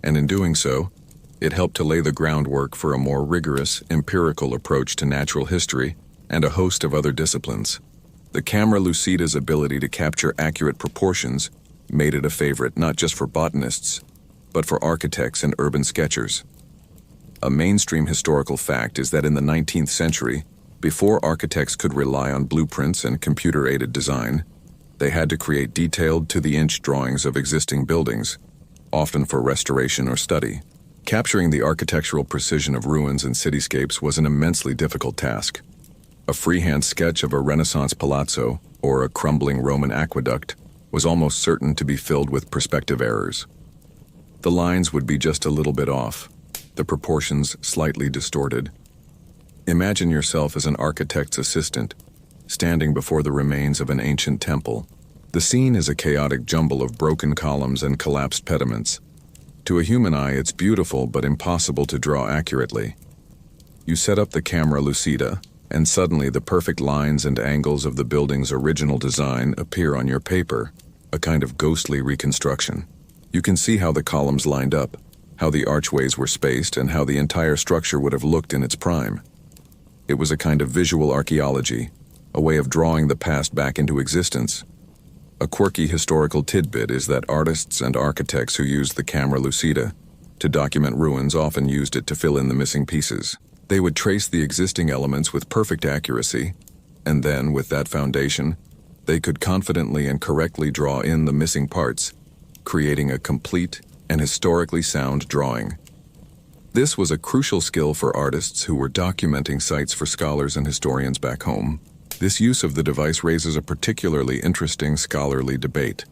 and in doing so, it helped to lay the groundwork for a more rigorous, empirical approach to natural history and a host of other disciplines. The camera Lucida's ability to capture accurate proportions made it a favorite not just for botanists, but for architects and urban sketchers. A mainstream historical fact is that in the 19th century, before architects could rely on blueprints and computer-aided design, they had to create detailed to-the-inch drawings of existing buildings, often for restoration or study. Capturing the architectural precision of ruins and cityscapes was an immensely difficult task. A freehand sketch of a Renaissance palazzo or a crumbling Roman aqueduct was almost certain to be filled with perspective errors. The lines would be just a little bit off, the proportions slightly distorted. Imagine yourself as an architect's assistant, standing before the remains of an ancient temple. The scene is a chaotic jumble of broken columns and collapsed pediments. To a human eye, it's beautiful but impossible to draw accurately. You set up the camera Lucida, and suddenly the perfect lines and angles of the building's original design appear on your paper, a kind of ghostly reconstruction. You can see how the columns lined up, how the archways were spaced, and how the entire structure would have looked in its prime. It was a kind of visual archaeology, a way of drawing the past back into existence. A quirky historical tidbit is that artists and architects who used the camera Lucida to document ruins often used it to fill in the missing pieces. They would trace the existing elements with perfect accuracy, and then, with that foundation, they could confidently and correctly draw in the missing parts, creating a complete and historically sound drawing. This was a crucial skill for artists who were documenting sites for scholars and historians back home. This use of the device raises a particularly interesting scholarly debate.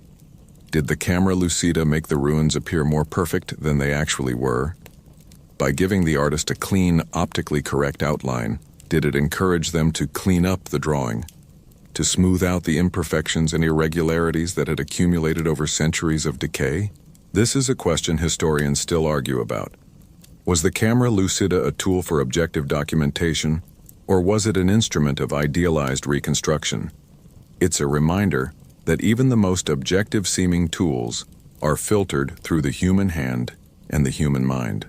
Did the camera Lucida make the ruins appear more perfect than they actually were? By giving the artist a clean, optically correct outline, did it encourage them to clean up the drawing, to smooth out the imperfections and irregularities that had accumulated over centuries of decay? This is a question historians still argue about. Was the camera Lucida a tool for objective documentation, or was it an instrument of idealized reconstruction? It's a reminder that even the most objective-seeming tools are filtered through the human hand and the human mind.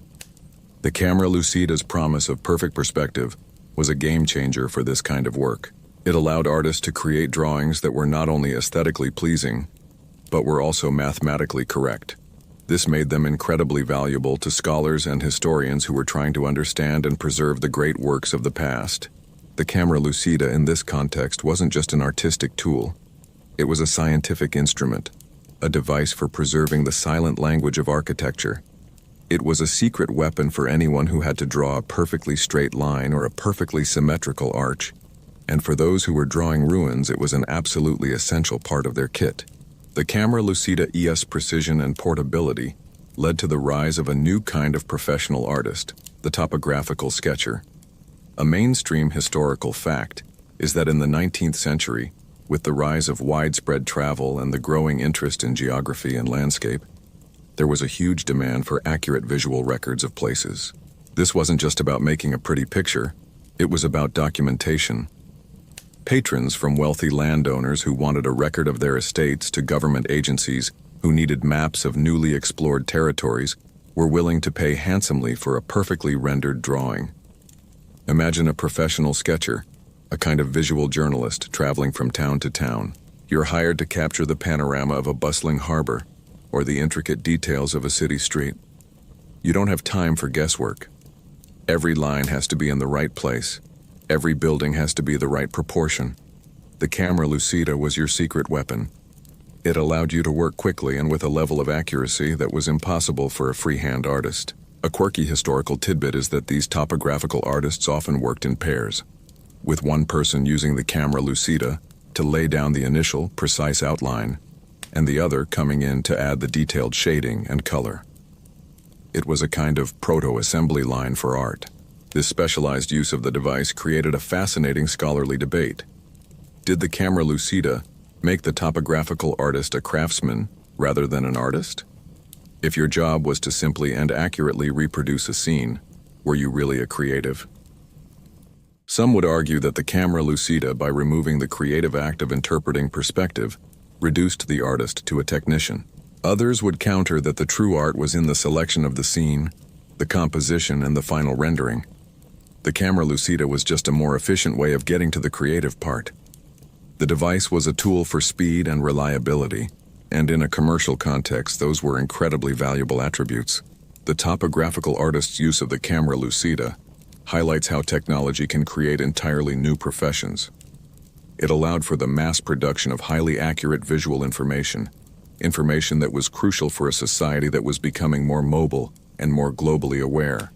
The camera Lucida's promise of perfect perspective was a game-changer for this kind of work. It allowed artists to create drawings that were not only aesthetically pleasing, but were also mathematically correct. This made them incredibly valuable to scholars and historians who were trying to understand and preserve the great works of the past. The camera lucida in this context wasn't just an artistic tool. It was a scientific instrument, a device for preserving the silent language of architecture. It was a secret weapon for anyone who had to draw a perfectly straight line or a perfectly symmetrical arch, and for those who were drawing ruins, it was an absolutely essential part of their kit. The camera lucida ES precision and portability led to the rise of a new kind of professional artist, the topographical sketcher. A mainstream historical fact is that in the 19th century, with the rise of widespread travel and the growing interest in geography and landscape, there was a huge demand for accurate visual records of places. This wasn't just about making a pretty picture, it was about documentation. Patrons, from wealthy landowners who wanted a record of their estates to government agencies who needed maps of newly explored territories, were willing to pay handsomely for a perfectly rendered drawing. Imagine a professional sketcher, a kind of visual journalist traveling from town to town. You're hired to capture the panorama of a bustling harbor or the intricate details of a city street. You don't have time for guesswork. Every line has to be in the right place. Every building has to be the right proportion. The camera lucida was your secret weapon. It allowed you to work quickly and with a level of accuracy that was impossible for a freehand artist. A quirky historical tidbit is that these topographical artists often worked in pairs, with one person using the camera lucida to lay down the initial, precise outline, and the other coming in to add the detailed shading and color. It was a kind of proto-assembly line for art. This specialized use of the device created a fascinating scholarly debate. Did the camera lucida make the topographical artist a craftsman rather than an artist? If your job was to simply and accurately reproduce a scene, were you really a creative? Some would argue that the camera lucida, by removing the creative act of interpreting perspective, reduced the artist to a technician. Others would counter that the true art was in the selection of the scene, the composition, and the final rendering. The camera lucida was just a more efficient way of getting to the creative part. The device was a tool for speed and reliability, and in a commercial context, those were incredibly valuable attributes. The topographical artist's use of the camera lucida highlights how technology can create entirely new professions. It allowed for the mass production of highly accurate visual information that was crucial for a society that was becoming more mobile and more globally aware.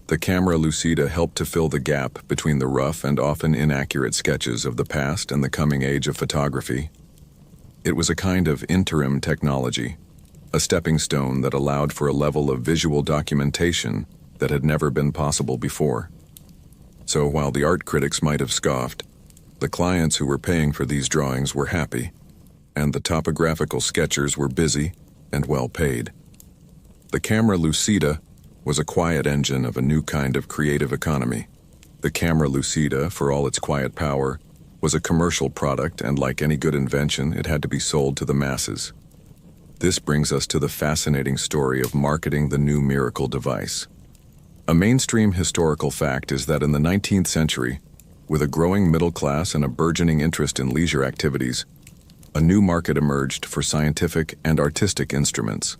The camera lucida helped to fill the gap between the rough and often inaccurate sketches of the past and the coming age of photography. It was a kind of interim technology, a stepping stone that allowed for a level of visual documentation that had never been possible before. So while the art critics might have scoffed, the clients who were paying for these drawings were happy, and the topographical sketchers were busy and well paid. The camera lucida was a quiet engine of a new kind of creative economy. The camera lucida, for all its quiet power, was a commercial product, and like any good invention, it had to be sold to the masses. This brings us to the fascinating story of marketing the new miracle device. A mainstream historical fact is that in the 19th century, with a growing middle class and a burgeoning interest in leisure activities, a new market emerged for scientific and artistic instruments.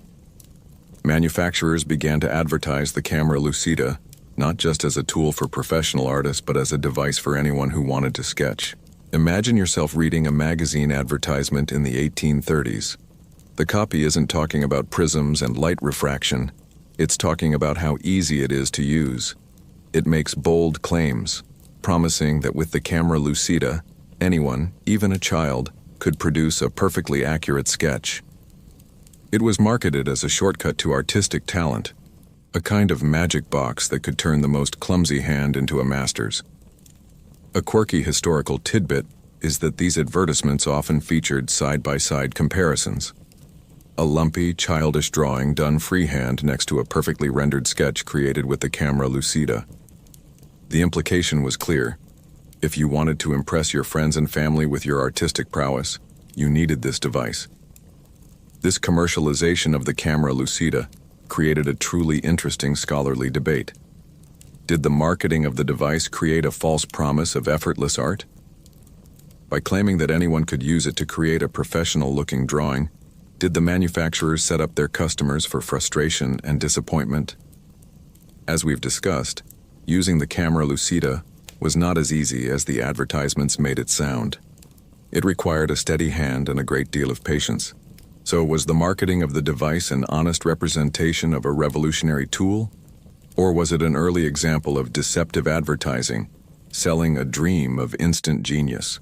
Manufacturers began to advertise the camera lucida not just as a tool for professional artists, but as a device for anyone who wanted to sketch. Imagine yourself reading a magazine advertisement in the 1830s. The copy isn't talking about prisms and light refraction. It's talking about how easy it is to use. It makes bold claims, promising that with the camera lucida, anyone, even a child, could produce a perfectly accurate sketch. It was marketed as a shortcut to artistic talent, a kind of magic box that could turn the most clumsy hand into a master's. A quirky historical tidbit is that these advertisements often featured side-by-side comparisons. A lumpy, childish drawing done freehand next to a perfectly rendered sketch created with the camera lucida. The implication was clear. If you wanted to impress your friends and family with your artistic prowess, you needed this device. This commercialization of the camera lucida created a truly interesting scholarly debate. Did the marketing of the device create a false promise of effortless art? By claiming that anyone could use it to create a professional-looking drawing, did the manufacturers set up their customers for frustration and disappointment? As we've discussed, using the camera Lucida was not as easy as the advertisements made it sound. It required a steady hand and a great deal of patience. So was the marketing of the device an honest representation of a revolutionary tool? Or was it an early example of deceptive advertising, selling a dream of instant genius?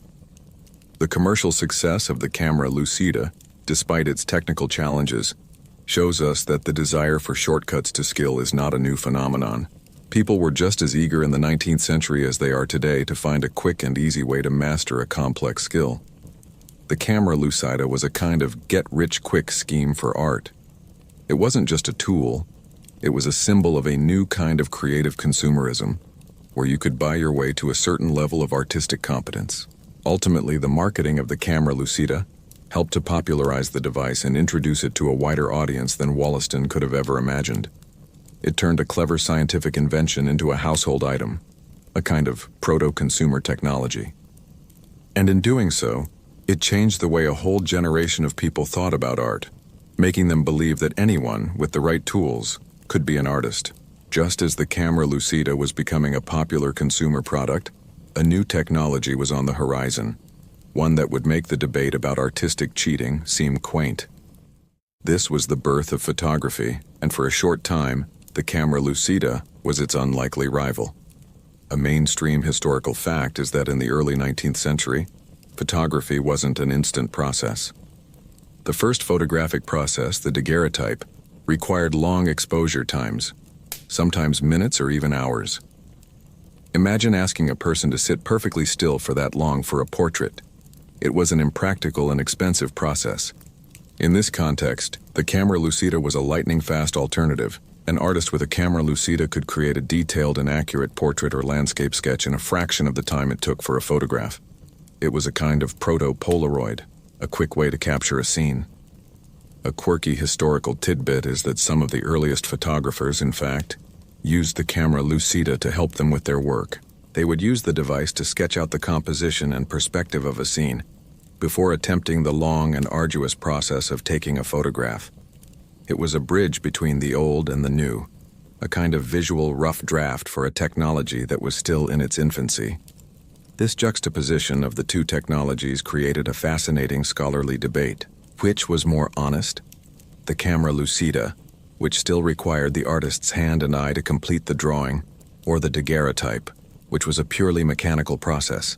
The commercial success of the camera Lucida, despite its technical challenges, shows us that the desire for shortcuts to skill is not a new phenomenon. People were just as eager in the 19th century as they are today to find a quick and easy way to master a complex skill. The camera Lucida was a kind of get-rich-quick scheme for art. It wasn't just a tool, it was a symbol of a new kind of creative consumerism, where you could buy your way to a certain level of artistic competence. Ultimately, the marketing of the camera Lucida helped to popularize the device and introduce it to a wider audience than Wollaston could have ever imagined. It turned a clever scientific invention into a household item, a kind of proto-consumer technology. And in doing so, it changed the way a whole generation of people thought about art, making them believe that anyone with the right tools could be an artist. Just as the camera Lucida was becoming a popular consumer product, a new technology was on the horizon, one that would make the debate about artistic cheating seem quaint. This was the birth of photography, and for a short time, the camera Lucida was its unlikely rival. A mainstream historical fact is that in the early 19th century, photography wasn't an instant process. The first photographic process, the daguerreotype, required long exposure times, sometimes minutes or even hours. Imagine asking a person to sit perfectly still for that long for a portrait. It was an impractical and expensive process. In this context, the camera Lucida was a lightning-fast alternative. An artist with a camera Lucida could create a detailed and accurate portrait or landscape sketch in a fraction of the time it took for a photograph. It was a kind of proto-Polaroid, a quick way to capture a scene. A quirky historical tidbit is that some of the earliest photographers, in fact, used the camera Lucida to help them with their work. They would use the device to sketch out the composition and perspective of a scene, before attempting the long and arduous process of taking a photograph. It was a bridge between the old and the new, a kind of visual rough draft for a technology that was still in its infancy. This juxtaposition of the two technologies created a fascinating scholarly debate. Which was more honest? The camera Lucida, which still required the artist's hand and eye to complete the drawing, or the daguerreotype, which was a purely mechanical process.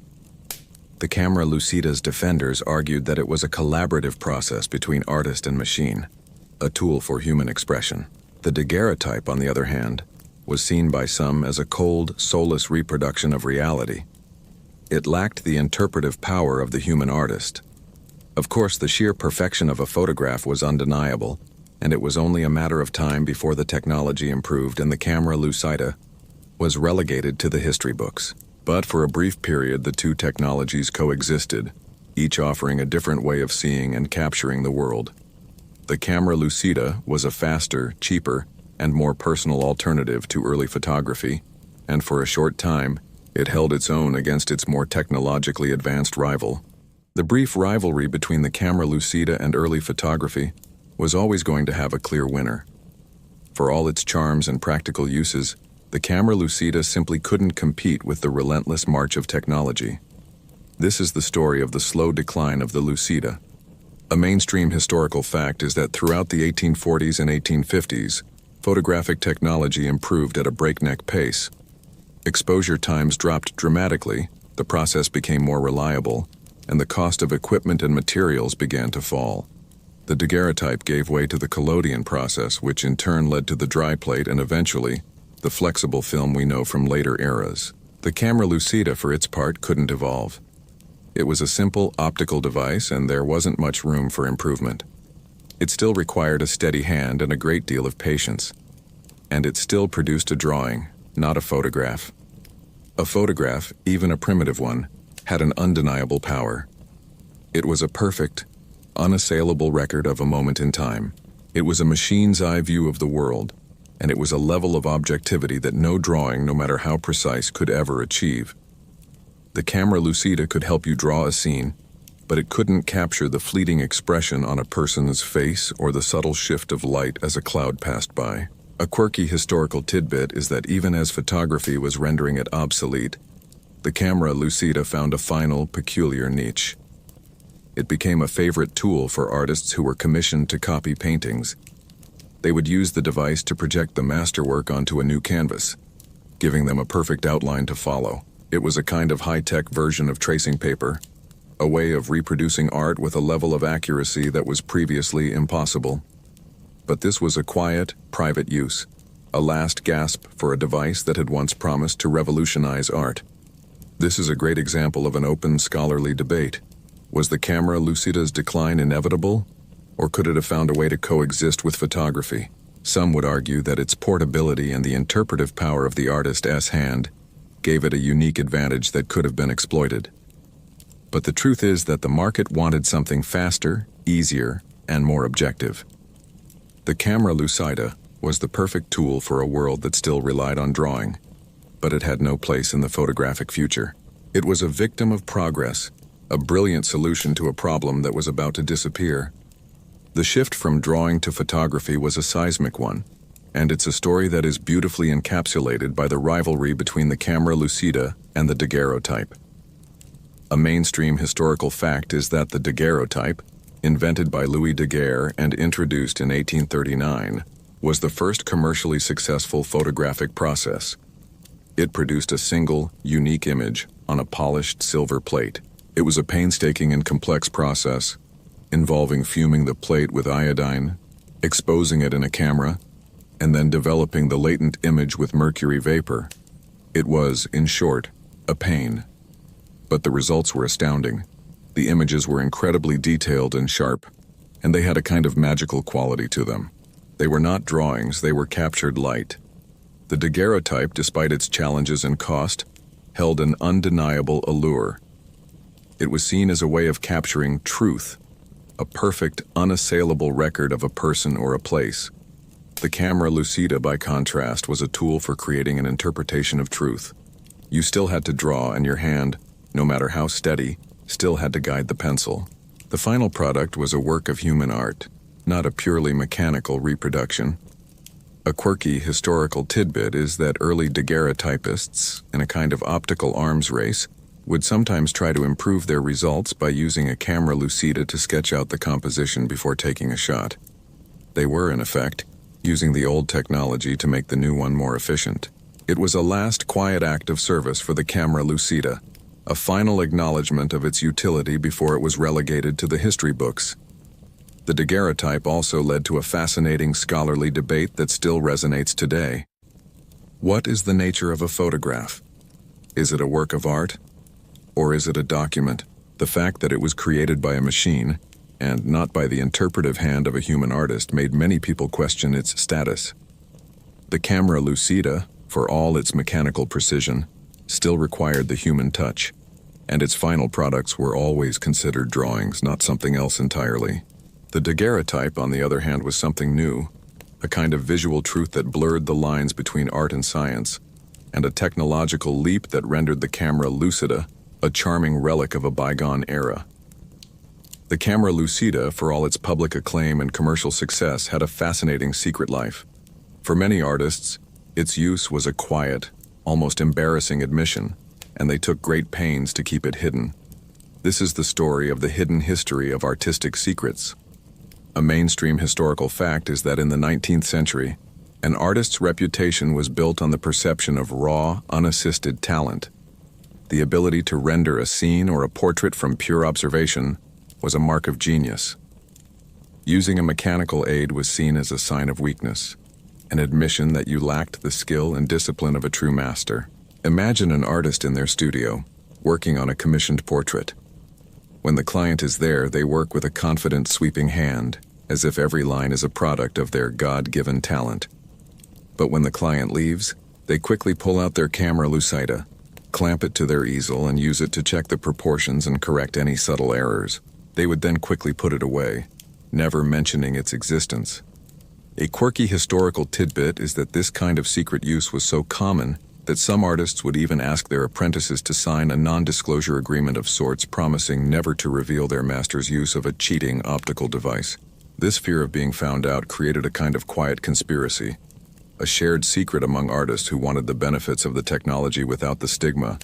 The camera Lucida's defenders argued that it was a collaborative process between artist and machine, a tool for human expression. The daguerreotype, on the other hand, was seen by some as a cold, soulless reproduction of reality. It lacked the interpretive power of the human artist. Of course, the sheer perfection of a photograph was undeniable, and it was only a matter of time before the technology improved and the camera Lucida was relegated to the history books. But for a brief period, the two technologies coexisted, each offering a different way of seeing and capturing the world. The camera Lucida was a faster, cheaper, and more personal alternative to early photography, and for a short time, it held its own against its more technologically advanced rival. The brief rivalry between the camera Lucida and early photography was always going to have a clear winner. For all its charms and practical uses, the camera Lucida simply couldn't compete with the relentless march of technology. This is the story of the slow decline of the Lucida. A mainstream historical fact is that throughout the 1840s and 1850s, photographic technology improved at a breakneck pace. Exposure times dropped dramatically, the process became more reliable, and the cost of equipment and materials began to fall. The daguerreotype gave way to the collodion process, which in turn led to the dry plate and eventually, the flexible film we know from later eras. The camera Lucida, for its part, couldn't evolve. It was a simple optical device and there wasn't much room for improvement. It still required a steady hand and a great deal of patience. And it still produced a drawing, not a photograph. A photograph, even a primitive one, had an undeniable power. It was a perfect, unassailable record of a moment in time. It was a machine's eye view of the world, and it was a level of objectivity that no drawing, no matter how precise, could ever achieve. The camera Lucida could help you draw a scene, but it couldn't capture the fleeting expression on a person's face or the subtle shift of light as a cloud passed by. A quirky historical tidbit is that even as photography was rendering it obsolete, the camera Lucida found a final, peculiar niche. It became a favorite tool for artists who were commissioned to copy paintings. They would use the device to project the masterwork onto a new canvas, giving them a perfect outline to follow. It was a kind of high-tech version of tracing paper, a way of reproducing art with a level of accuracy that was previously impossible. But this was a quiet, private use, a last gasp for a device that had once promised to revolutionize art. This is a great example of an open scholarly debate. Was the camera Lucida's decline inevitable, or could it have found a way to coexist with photography? Some would argue that its portability and the interpretive power of the artist's hand gave it a unique advantage that could have been exploited. But the truth is that the market wanted something faster, easier, and more objective. The camera Lucida was the perfect tool for a world that still relied on drawing, but it had no place in the photographic future. It was a victim of progress, a brilliant solution to a problem that was about to disappear. The shift from drawing to photography was a seismic one, and it's a story that is beautifully encapsulated by the rivalry between the camera Lucida and the daguerreotype. A mainstream historical fact is that the daguerreotype, invented by Louis Daguerre and introduced in 1839, was the first commercially successful photographic process. It produced a single, unique image on a polished silver plate. It was a painstaking and complex process, involving fuming the plate with iodine, exposing it in a camera, and then developing the latent image with mercury vapor. It was, in short, a pain. But the results were astounding. The images were incredibly detailed and sharp, and they had a kind of magical quality to them. They were not drawings, they were captured light. The daguerreotype, despite its challenges and cost, held an undeniable allure. It was seen as a way of capturing truth, a perfect, unassailable record of a person or a place. The camera Lucida, by contrast, was a tool for creating an interpretation of truth. You still had to draw, and your hand, no matter how steady, still had to guide the pencil. The final product was a work of human art, not a purely mechanical reproduction. A quirky historical tidbit is that early daguerreotypists, in a kind of optical arms race, would sometimes try to improve their results by using a camera Lucida to sketch out the composition before taking a shot. They were, in effect, using the old technology to make the new one more efficient. It was a last quiet act of service for the camera Lucida, a final acknowledgement of its utility before it was relegated to the history books. The daguerreotype also led to a fascinating scholarly debate that still resonates today. What is the nature of a photograph? Is it a work of art? Or is it a document? The fact that it was created by a machine, and not by the interpretive hand of a human artist, made many people question its status. The camera Lucida, for all its mechanical precision, still required the human touch, and its final products were always considered drawings, not something else entirely. The daguerreotype, on the other hand, was something new, a kind of visual truth that blurred the lines between art and science, and a technological leap that rendered the camera Lucida a charming relic of a bygone era. The camera Lucida, for all its public acclaim and commercial success, had a fascinating secret life. For many artists, its use was a quiet, almost embarrassing admission, and they took great pains to keep it hidden. This is the story of the hidden history of artistic secrets. A mainstream historical fact is that in the 19th century, an artist's reputation was built on the perception of raw, unassisted talent. The ability to render a scene or a portrait from pure observation was a mark of genius. Using a mechanical aid was seen as a sign of weakness, an admission that you lacked the skill and discipline of a true master. Imagine an artist in their studio, working on a commissioned portrait. When the client is there, they work with a confident, sweeping hand, as if every line is a product of their God-given talent. But when the client leaves, they quickly pull out their camera Lucida, clamp it to their easel, and use it to check the proportions and correct any subtle errors. They would then quickly put it away, never mentioning its existence. A quirky historical tidbit is that this kind of secret use was so common that some artists would even ask their apprentices to sign a non-disclosure agreement of sorts promising never to reveal their master's use of a cheating optical device. This fear of being found out created a kind of quiet conspiracy, a shared secret among artists who wanted the benefits of the technology without the stigma.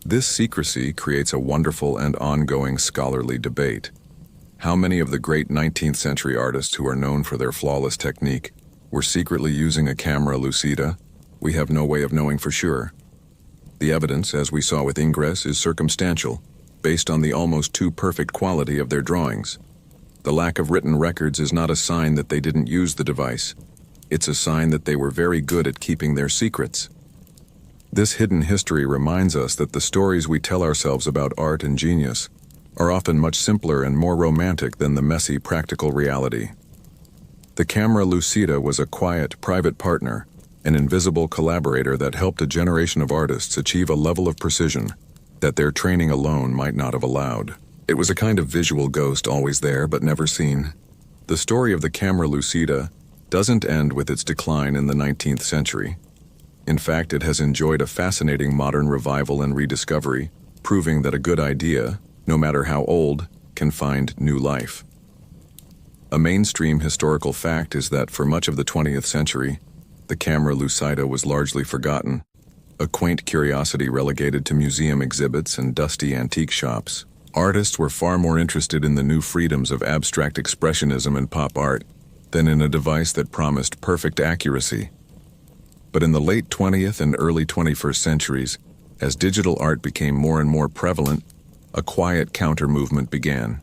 This secrecy creates a wonderful and ongoing scholarly debate. How many of the great 19th century artists who are known for their flawless technique were secretly using a camera lucida? We have no way of knowing for sure. The evidence, as we saw with Ingres, is circumstantial, based on the almost too perfect quality of their drawings. The lack of written records is not a sign that they didn't use the device. It's a sign that they were very good at keeping their secrets. This hidden history reminds us that the stories we tell ourselves about art and genius are often much simpler and more romantic than the messy, practical reality. The camera lucida was a quiet, private partner, an invisible collaborator that helped a generation of artists achieve a level of precision that their training alone might not have allowed. It was a kind of visual ghost, always there but never seen. The story of the camera lucida doesn't end with its decline in the 19th century. In fact, it has enjoyed a fascinating modern revival and rediscovery, proving that a good idea, no matter how old, can find new life. A mainstream historical fact is that for much of the 20th century, the camera lucida was largely forgotten, a quaint curiosity relegated to museum exhibits and dusty antique shops. Artists were far more interested in the new freedoms of abstract expressionism and pop art than in a device that promised perfect accuracy. But in the late 20th and early 21st centuries, as digital art became more and more prevalent, a quiet counter-movement began.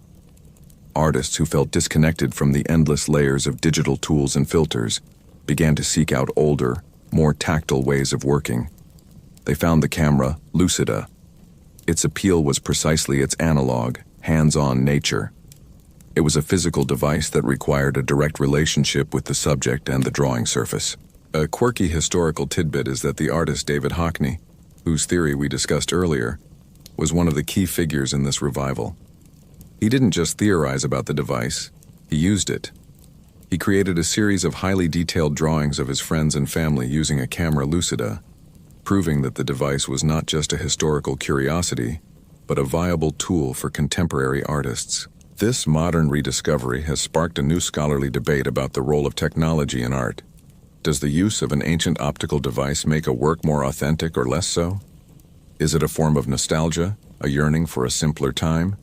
Artists who felt disconnected from the endless layers of digital tools and filters began to seek out older, more tactile ways of working. They found the camera lucida. Its appeal was precisely its analog, hands-on nature. It was a physical device that required a direct relationship with the subject and the drawing surface. A quirky historical tidbit is that the artist David Hockney, whose theory we discussed earlier, was one of the key figures in this revival. He didn't just theorize about the device, he used it. He created a series of highly detailed drawings of his friends and family using a camera lucida, proving that the device was not just a historical curiosity, but a viable tool for contemporary artists. This modern rediscovery has sparked a new scholarly debate about the role of technology in art. Does the use of an ancient optical device make a work more authentic or less so? Is it a form of nostalgia, a yearning for a simpler time?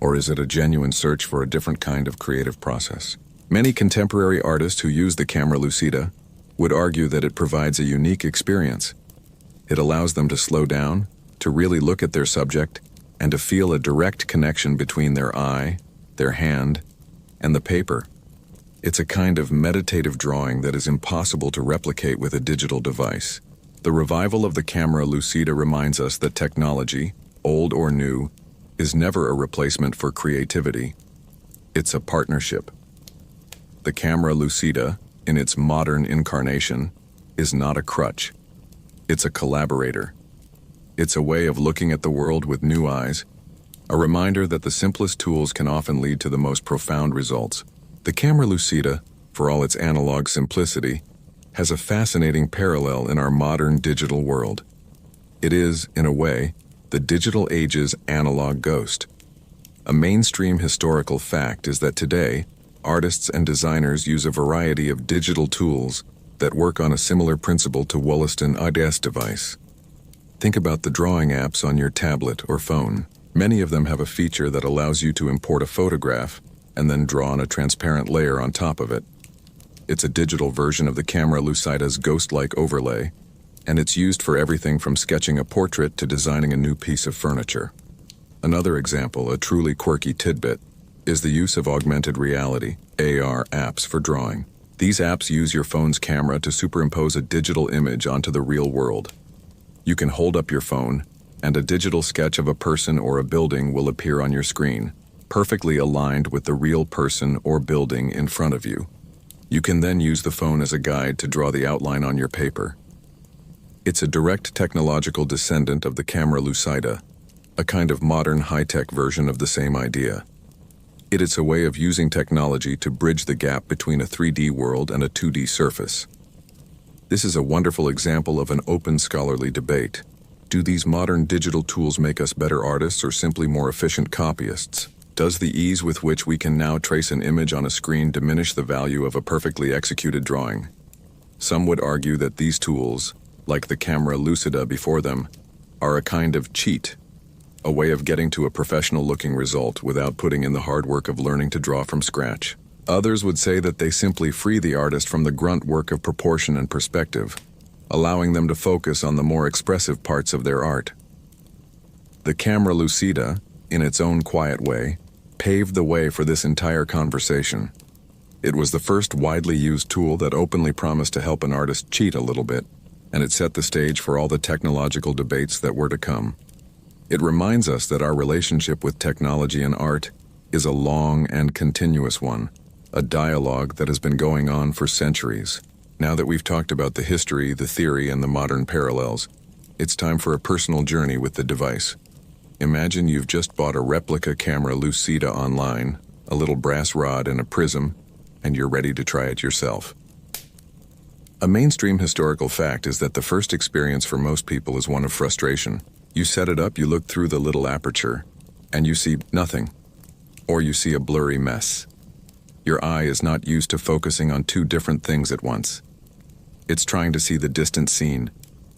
Or is it a genuine search for a different kind of creative process? Many contemporary artists who use the camera lucida would argue that it provides a unique experience. It allows them to slow down, to really look at their subject, and to feel a direct connection between their eye, their hand, and the paper. It's a kind of meditative drawing that is impossible to replicate with a digital device. The revival of the camera lucida reminds us that technology, old or new, is never a replacement for creativity. It's a partnership. The camera lucida, in its modern incarnation, is not a crutch. It's a collaborator. It's a way of looking at the world with new eyes, a reminder that the simplest tools can often lead to the most profound results. The camera lucida, for all its analog simplicity, has a fascinating parallel in our modern digital world. It is, in a way, the digital age's analog ghost. A mainstream historical fact is that today, artists and designers use a variety of digital tools that work on a similar principle to Wollaston's device. Think about the drawing apps on your tablet or phone. Many of them have a feature that allows you to import a photograph and then draw on a transparent layer on top of it. It's a digital version of the camera lucida's ghost-like overlay, and it's used for everything from sketching a portrait to designing a new piece of furniture. Another example, a truly quirky tidbit, is the use of augmented reality, AR apps for drawing. These apps use your phone's camera to superimpose a digital image onto the real world. You can hold up your phone, and a digital sketch of a person or a building will appear on your screen, perfectly aligned with the real person or building in front of you. You can then use the phone as a guide to draw the outline on your paper. It's a direct technological descendant of the camera lucida, a kind of modern high-tech version of the same idea. It is a way of using technology to bridge the gap between a 3D world and a 2D surface. This is a wonderful example of an open scholarly debate. Do these modern digital tools make us better artists or simply more efficient copyists? Does the ease with which we can now trace an image on a screen diminish the value of a perfectly executed drawing? Some would argue that these tools, like the camera Lucida before them, are a kind of cheat, a way of getting to a professional-looking result without putting in the hard work of learning to draw from scratch. Others would say that they simply free the artist from the grunt work of proportion and perspective, allowing them to focus on the more expressive parts of their art. The camera Lucida, in its own quiet way, paved the way for this entire conversation. It was the first widely used tool that openly promised to help an artist cheat a little bit, and it set the stage for all the technological debates that were to come. It reminds us that our relationship with technology and art is a long and continuous one, a dialogue that has been going on for centuries. Now that we've talked about the history, the theory, and the modern parallels, it's time for a personal journey with the device. Imagine you've just bought a replica camera Lucida online, a little brass rod and a prism, and you're ready to try it yourself. A mainstream historical fact is that the first experience for most people is one of frustration. You set it up, you look through the little aperture, and you see nothing, or you see a blurry mess. Your eye is not used to focusing on two different things at once. It's trying to see the distant scene,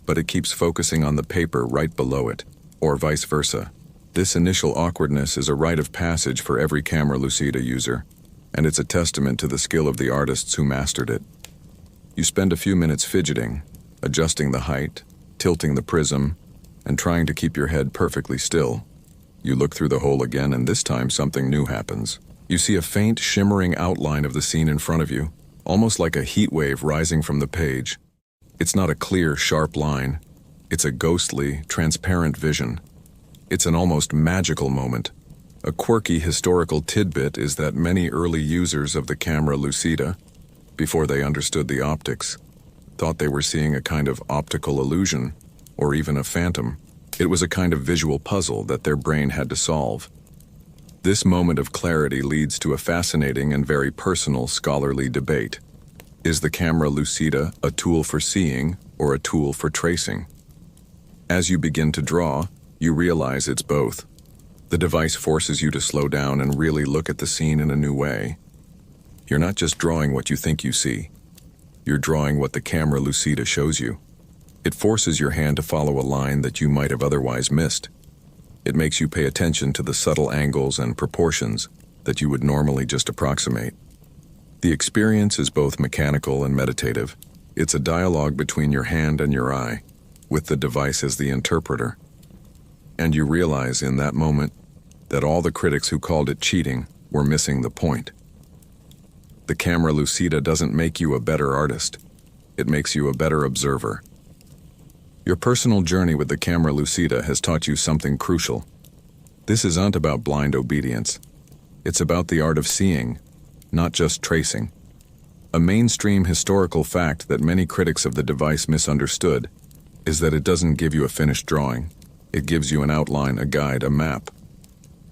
but it keeps focusing on the paper right below it, or vice versa. This initial awkwardness is a rite of passage for every camera Lucida user, and it's a testament to the skill of the artists who mastered it. You spend a few minutes fidgeting, adjusting the height, tilting the prism, and trying to keep your head perfectly still. You look through the hole again, and this time something new happens. You see a faint, shimmering outline of the scene in front of you, almost like a heat wave rising from the page. It's not a clear, sharp line. It's a ghostly, transparent vision. It's an almost magical moment. A quirky historical tidbit is that many early users of the camera Lucida, before they understood the optics, thought they were seeing a kind of optical illusion, or even a phantom. It was a kind of visual puzzle that their brain had to solve. This moment of clarity leads to a fascinating and very personal scholarly debate. Is the camera Lucida a tool for seeing or a tool for tracing? As you begin to draw, you realize it's both. The device forces you to slow down and really look at the scene in a new way. You're not just drawing what you think you see. You're drawing what the camera Lucida shows you. It forces your hand to follow a line that you might have otherwise missed. It makes you pay attention to the subtle angles and proportions that you would normally just approximate. The experience is both mechanical and meditative. It's a dialogue between your hand and your eye, with the device as the interpreter. And you realize in that moment that all the critics who called it cheating were missing the point. The camera Lucida doesn't make you a better artist. It makes you a better observer. Your personal journey with the camera Lucida has taught you something crucial. This isn't about blind obedience. It's about the art of seeing, not just tracing. A mainstream historical fact that many critics of the device misunderstood is that it doesn't give you a finished drawing. It gives you an outline, a guide, a map.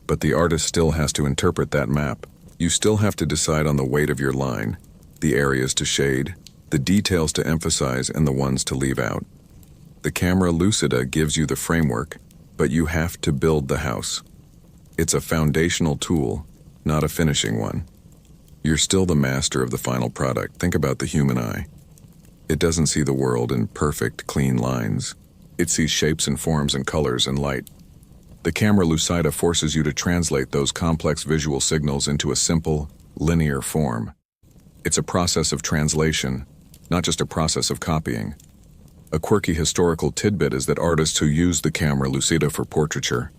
But the artist still has to interpret that map. You still have to decide on the weight of your line, the areas to shade, the details to emphasize, and the ones to leave out. The camera Lucida gives you the framework, but you have to build the house. It's a foundational tool, not a finishing one. You're still the master of the final product. Think about the human eye. It doesn't see the world in perfect, clean lines. It sees shapes and forms and colors and light. The camera Lucida forces you to translate those complex visual signals into a simple, linear form. It's a process of translation, not just a process of copying. A quirky historical tidbit is that artists who use the camera Lucida for portraiture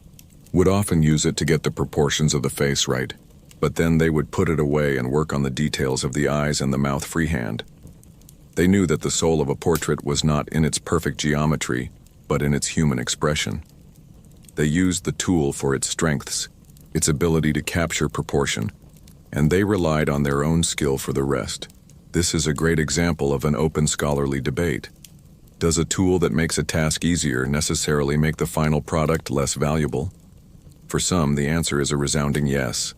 would often use it to get the proportions of the face right, but then they would put it away and work on the details of the eyes and the mouth freehand. They knew that the soul of a portrait was not in its perfect geometry, but in its human expression. They used the tool for its strengths, its ability to capture proportion, and they relied on their own skill for the rest. This is a great example of an open scholarly debate. Does a tool that makes a task easier necessarily make the final product less valuable? For some, the answer is a resounding yes.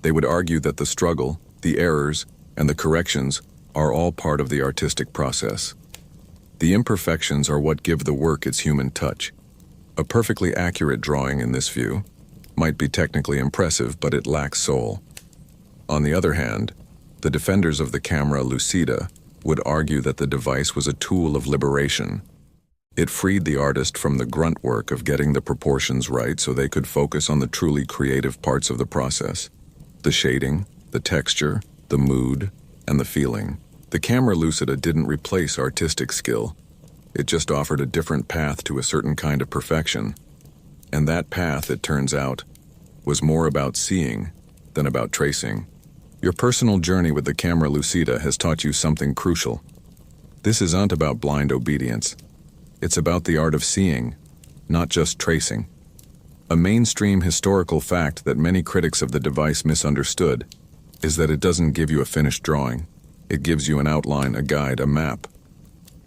They would argue that the struggle, the errors, and the corrections are all part of the artistic process. The imperfections are what give the work its human touch. A perfectly accurate drawing in this view might be technically impressive, but it lacks soul. On the other hand, the defenders of the camera Lucida would argue that the device was a tool of liberation. It freed the artist from the grunt work of getting the proportions right so they could focus on the truly creative parts of the process: the shading, the texture, the mood, and the feeling. The camera Lucida didn't replace artistic skill. It just offered a different path to a certain kind of perfection. And that path, it turns out, was more about seeing than about tracing. Your personal journey with the camera Lucida has taught you something crucial. This isn't about blind obedience. It's about the art of seeing, not just tracing. A mainstream historical fact that many critics of the device misunderstood is that it doesn't give you a finished drawing. It gives you an outline, a guide, a map.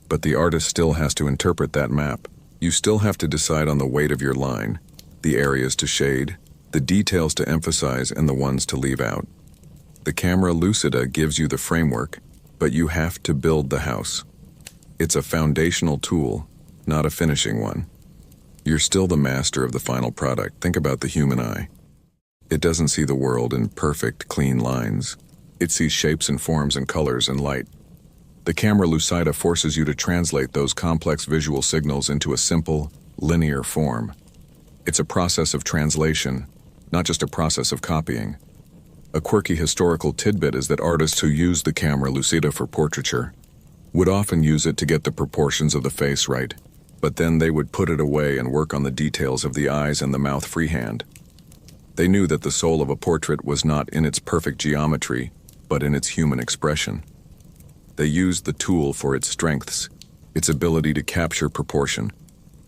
But the artist still has to interpret that map. You still have to decide on the weight of your line, the areas to shade, the details to emphasize, and the ones to leave out. The camera Lucida gives you the framework, but you have to build the house. It's a foundational tool, not a finishing one. You're still the master of the final product. Think about the human eye. It doesn't see the world in perfect, clean lines. It sees shapes and forms and colors and light. The camera Lucida forces you to translate those complex visual signals into a simple, linear form. It's a process of translation, not just a process of copying. A quirky historical tidbit is that artists who use the camera Lucida for portraiture would often use it to get the proportions of the face right, but then they would put it away and work on the details of the eyes and the mouth freehand. They knew that the soul of a portrait was not in its perfect geometry, but in its human expression. They used the tool for its strengths, its ability to capture proportion,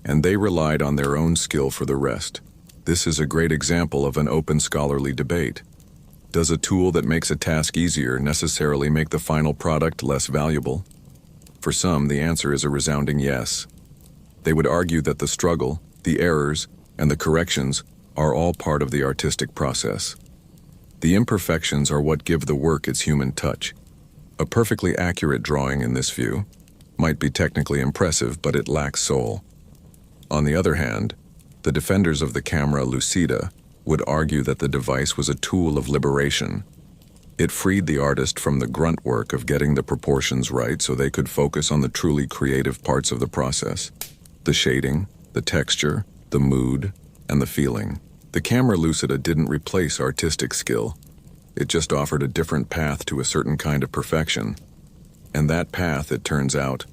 and they relied on their own skill for the rest. This is a great example of an open scholarly debate. Does a tool that makes a task easier necessarily make the final product less valuable? For some, the answer is a resounding yes. They would argue that the struggle, the errors, and the corrections are all part of the artistic process. The imperfections are what give the work its human touch. A perfectly accurate drawing in this view might be technically impressive, but it lacks soul. On the other hand, the defenders of the camera Lucida would argue that the device was a tool of liberation. It freed the artist from the grunt work of getting the proportions right so they could focus on the truly creative parts of the process: the shading, the texture, the mood, and the feeling. The camera Lucida didn't replace artistic skill. It just offered a different path to a certain kind of perfection. And that path, it turns out,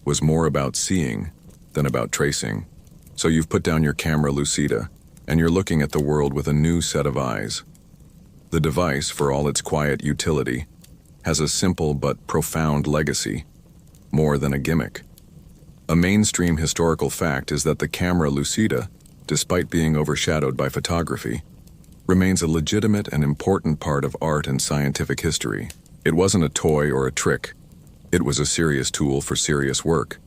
was more about seeing than about tracing. So you've put down your camera Lucida, and you're looking at the world with a new set of eyes. The device, for all its quiet utility, has a simple but profound legacy, more than a gimmick. A mainstream historical fact is that the camera Lucida, despite being overshadowed by photography, remains a legitimate and important part of art and scientific history. It wasn't a toy or a trick. It was a serious tool for serious work.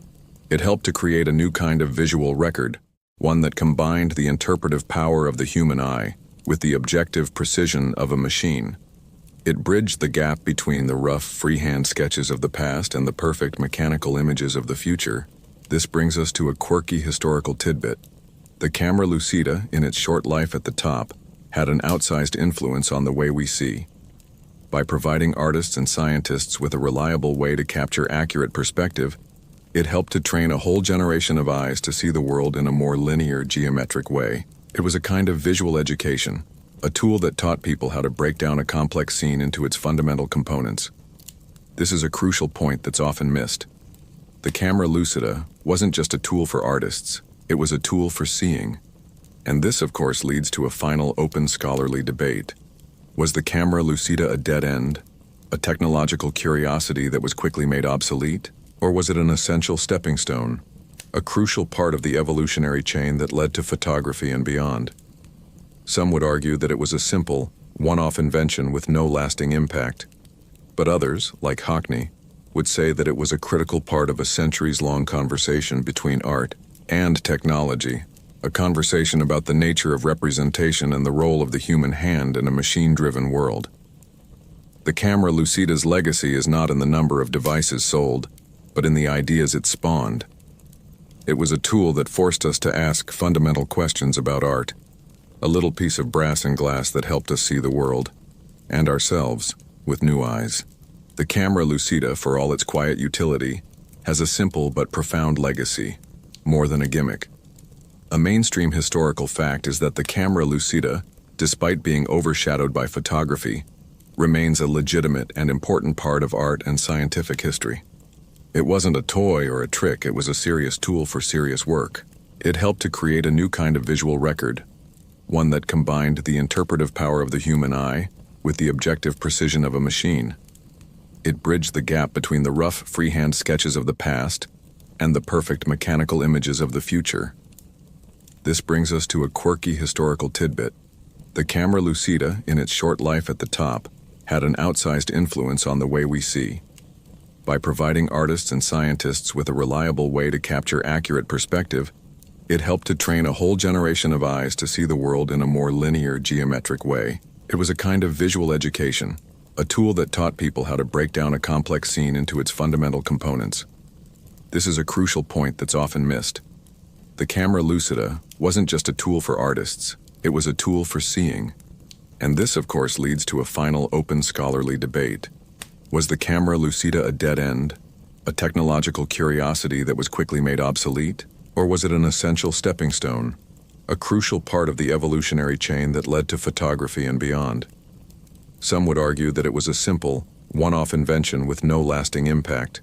It helped to create a new kind of visual record, one that combined the interpretive power of the human eye with the objective precision of a machine. It bridged the gap between the rough, freehand sketches of the past and the perfect mechanical images of the future. This brings us to a quirky historical tidbit. The camera Lucida, in its short life at the top, had an outsized influence on the way we see. By providing artists and scientists with a reliable way to capture accurate perspective, it helped to train a whole generation of eyes to see the world in a more linear, geometric way. It was a kind of visual education, a tool that taught people how to break down a complex scene into its fundamental components. This is a crucial point that's often missed. The camera Lucida wasn't just a tool for artists, it was a tool for seeing. And this, of course, leads to a final open scholarly debate. Was the camera Lucida a dead end, a technological curiosity that was quickly made obsolete? Or was it an essential stepping stone, a crucial part of the evolutionary chain that led to photography and beyond? Some would argue that it was a simple, one-off invention with no lasting impact. But others, like Hockney, would say that it was a critical part of a centuries-long conversation between art and technology, a conversation about the nature of representation and the role of the human hand in a machine-driven world. The camera Lucida's legacy is not in the number of devices sold. but in the ideas it spawned. It was a tool that forced us to ask fundamental questions about art, a little piece of brass and glass that helped us see the world, and ourselves, with new eyes. The camera Lucida, for all its quiet utility, has a simple but profound legacy, more than a gimmick. A mainstream historical fact is that the camera Lucida, despite being overshadowed by photography, remains a legitimate and important part of art and scientific history. It wasn't a toy or a trick, it was a serious tool for serious work. It helped to create a new kind of visual record, one that combined the interpretive power of the human eye with the objective precision of a machine. It bridged the gap between the rough freehand sketches of the past and the perfect mechanical images of the future. This brings us to a quirky historical tidbit. The camera Lucida, in its short life at the top, had an outsized influence on the way we see. By providing artists and scientists with a reliable way to capture accurate perspective, it helped to train a whole generation of eyes to see the world in a more linear, geometric way. It was a kind of visual education, a tool that taught people how to break down a complex scene into its fundamental components. This is a crucial point that's often missed. The camera Lucida wasn't just a tool for artists, it was a tool for seeing. And this, of course, leads to a final open scholarly debate. Was the camera Lucida a dead end, a technological curiosity that was quickly made obsolete? Or was it an essential stepping stone, a crucial part of the evolutionary chain that led to photography and beyond? Some would argue that it was a simple, one-off invention with no lasting impact.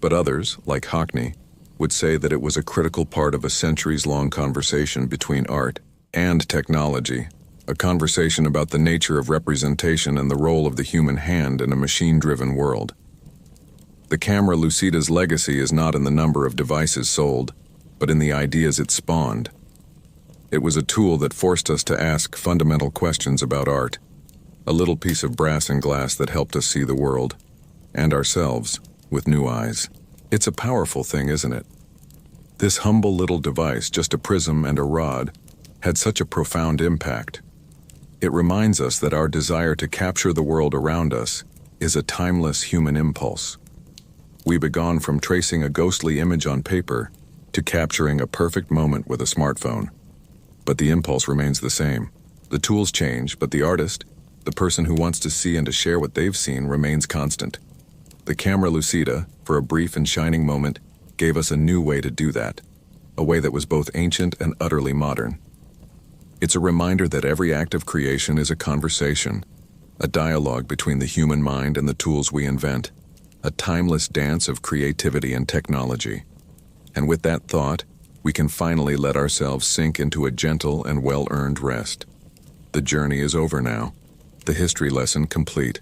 But others, like Hockney, would say that it was a critical part of a centuries-long conversation between art and technology, a conversation about the nature of representation and the role of the human hand in a machine-driven world. The camera Lucida's legacy is not in the number of devices sold, but in the ideas it spawned. It was a tool that forced us to ask fundamental questions about art, a little piece of brass and glass that helped us see the world, and ourselves, with new eyes. It's a powerful thing, isn't it? This humble little device, just a prism and a rod, had such a profound impact. It reminds us that our desire to capture the world around us is a timeless human impulse. We've gone from tracing a ghostly image on paper to capturing a perfect moment with a smartphone. But the impulse remains the same. The tools change, but the artist, the person who wants to see and to share what they've seen, remains constant. The camera Lucida, for a brief and shining moment, gave us a new way to do that, a way that was both ancient and utterly modern. It's a reminder that every act of creation is a conversation, a dialogue between the human mind and the tools we invent, a timeless dance of creativity and technology. And with that thought, we can finally let ourselves sink into a gentle and well-earned rest. The journey is over now, the history lesson complete.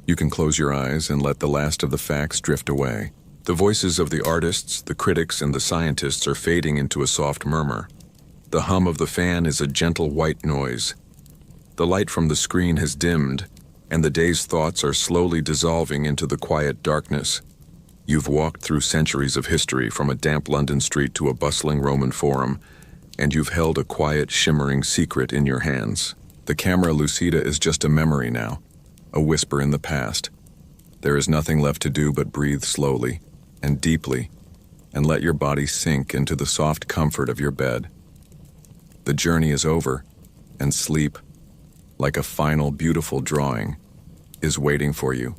You can close your eyes and let the last of the facts drift away. The voices of the artists, the critics, and the scientists are fading into a soft murmur. The hum of the fan is a gentle white noise. The light from the screen has dimmed, and the day's thoughts are slowly dissolving into the quiet darkness. You've walked through centuries of history, from a damp London street to a bustling Roman forum, and you've held a quiet, shimmering secret in your hands. The camera Lucida is just a memory now, a whisper in the past. There is nothing left to do but breathe slowly and deeply, and let your body sink into the soft comfort of your bed. The journey is over, and sleep, like a final beautiful drawing, is waiting for you.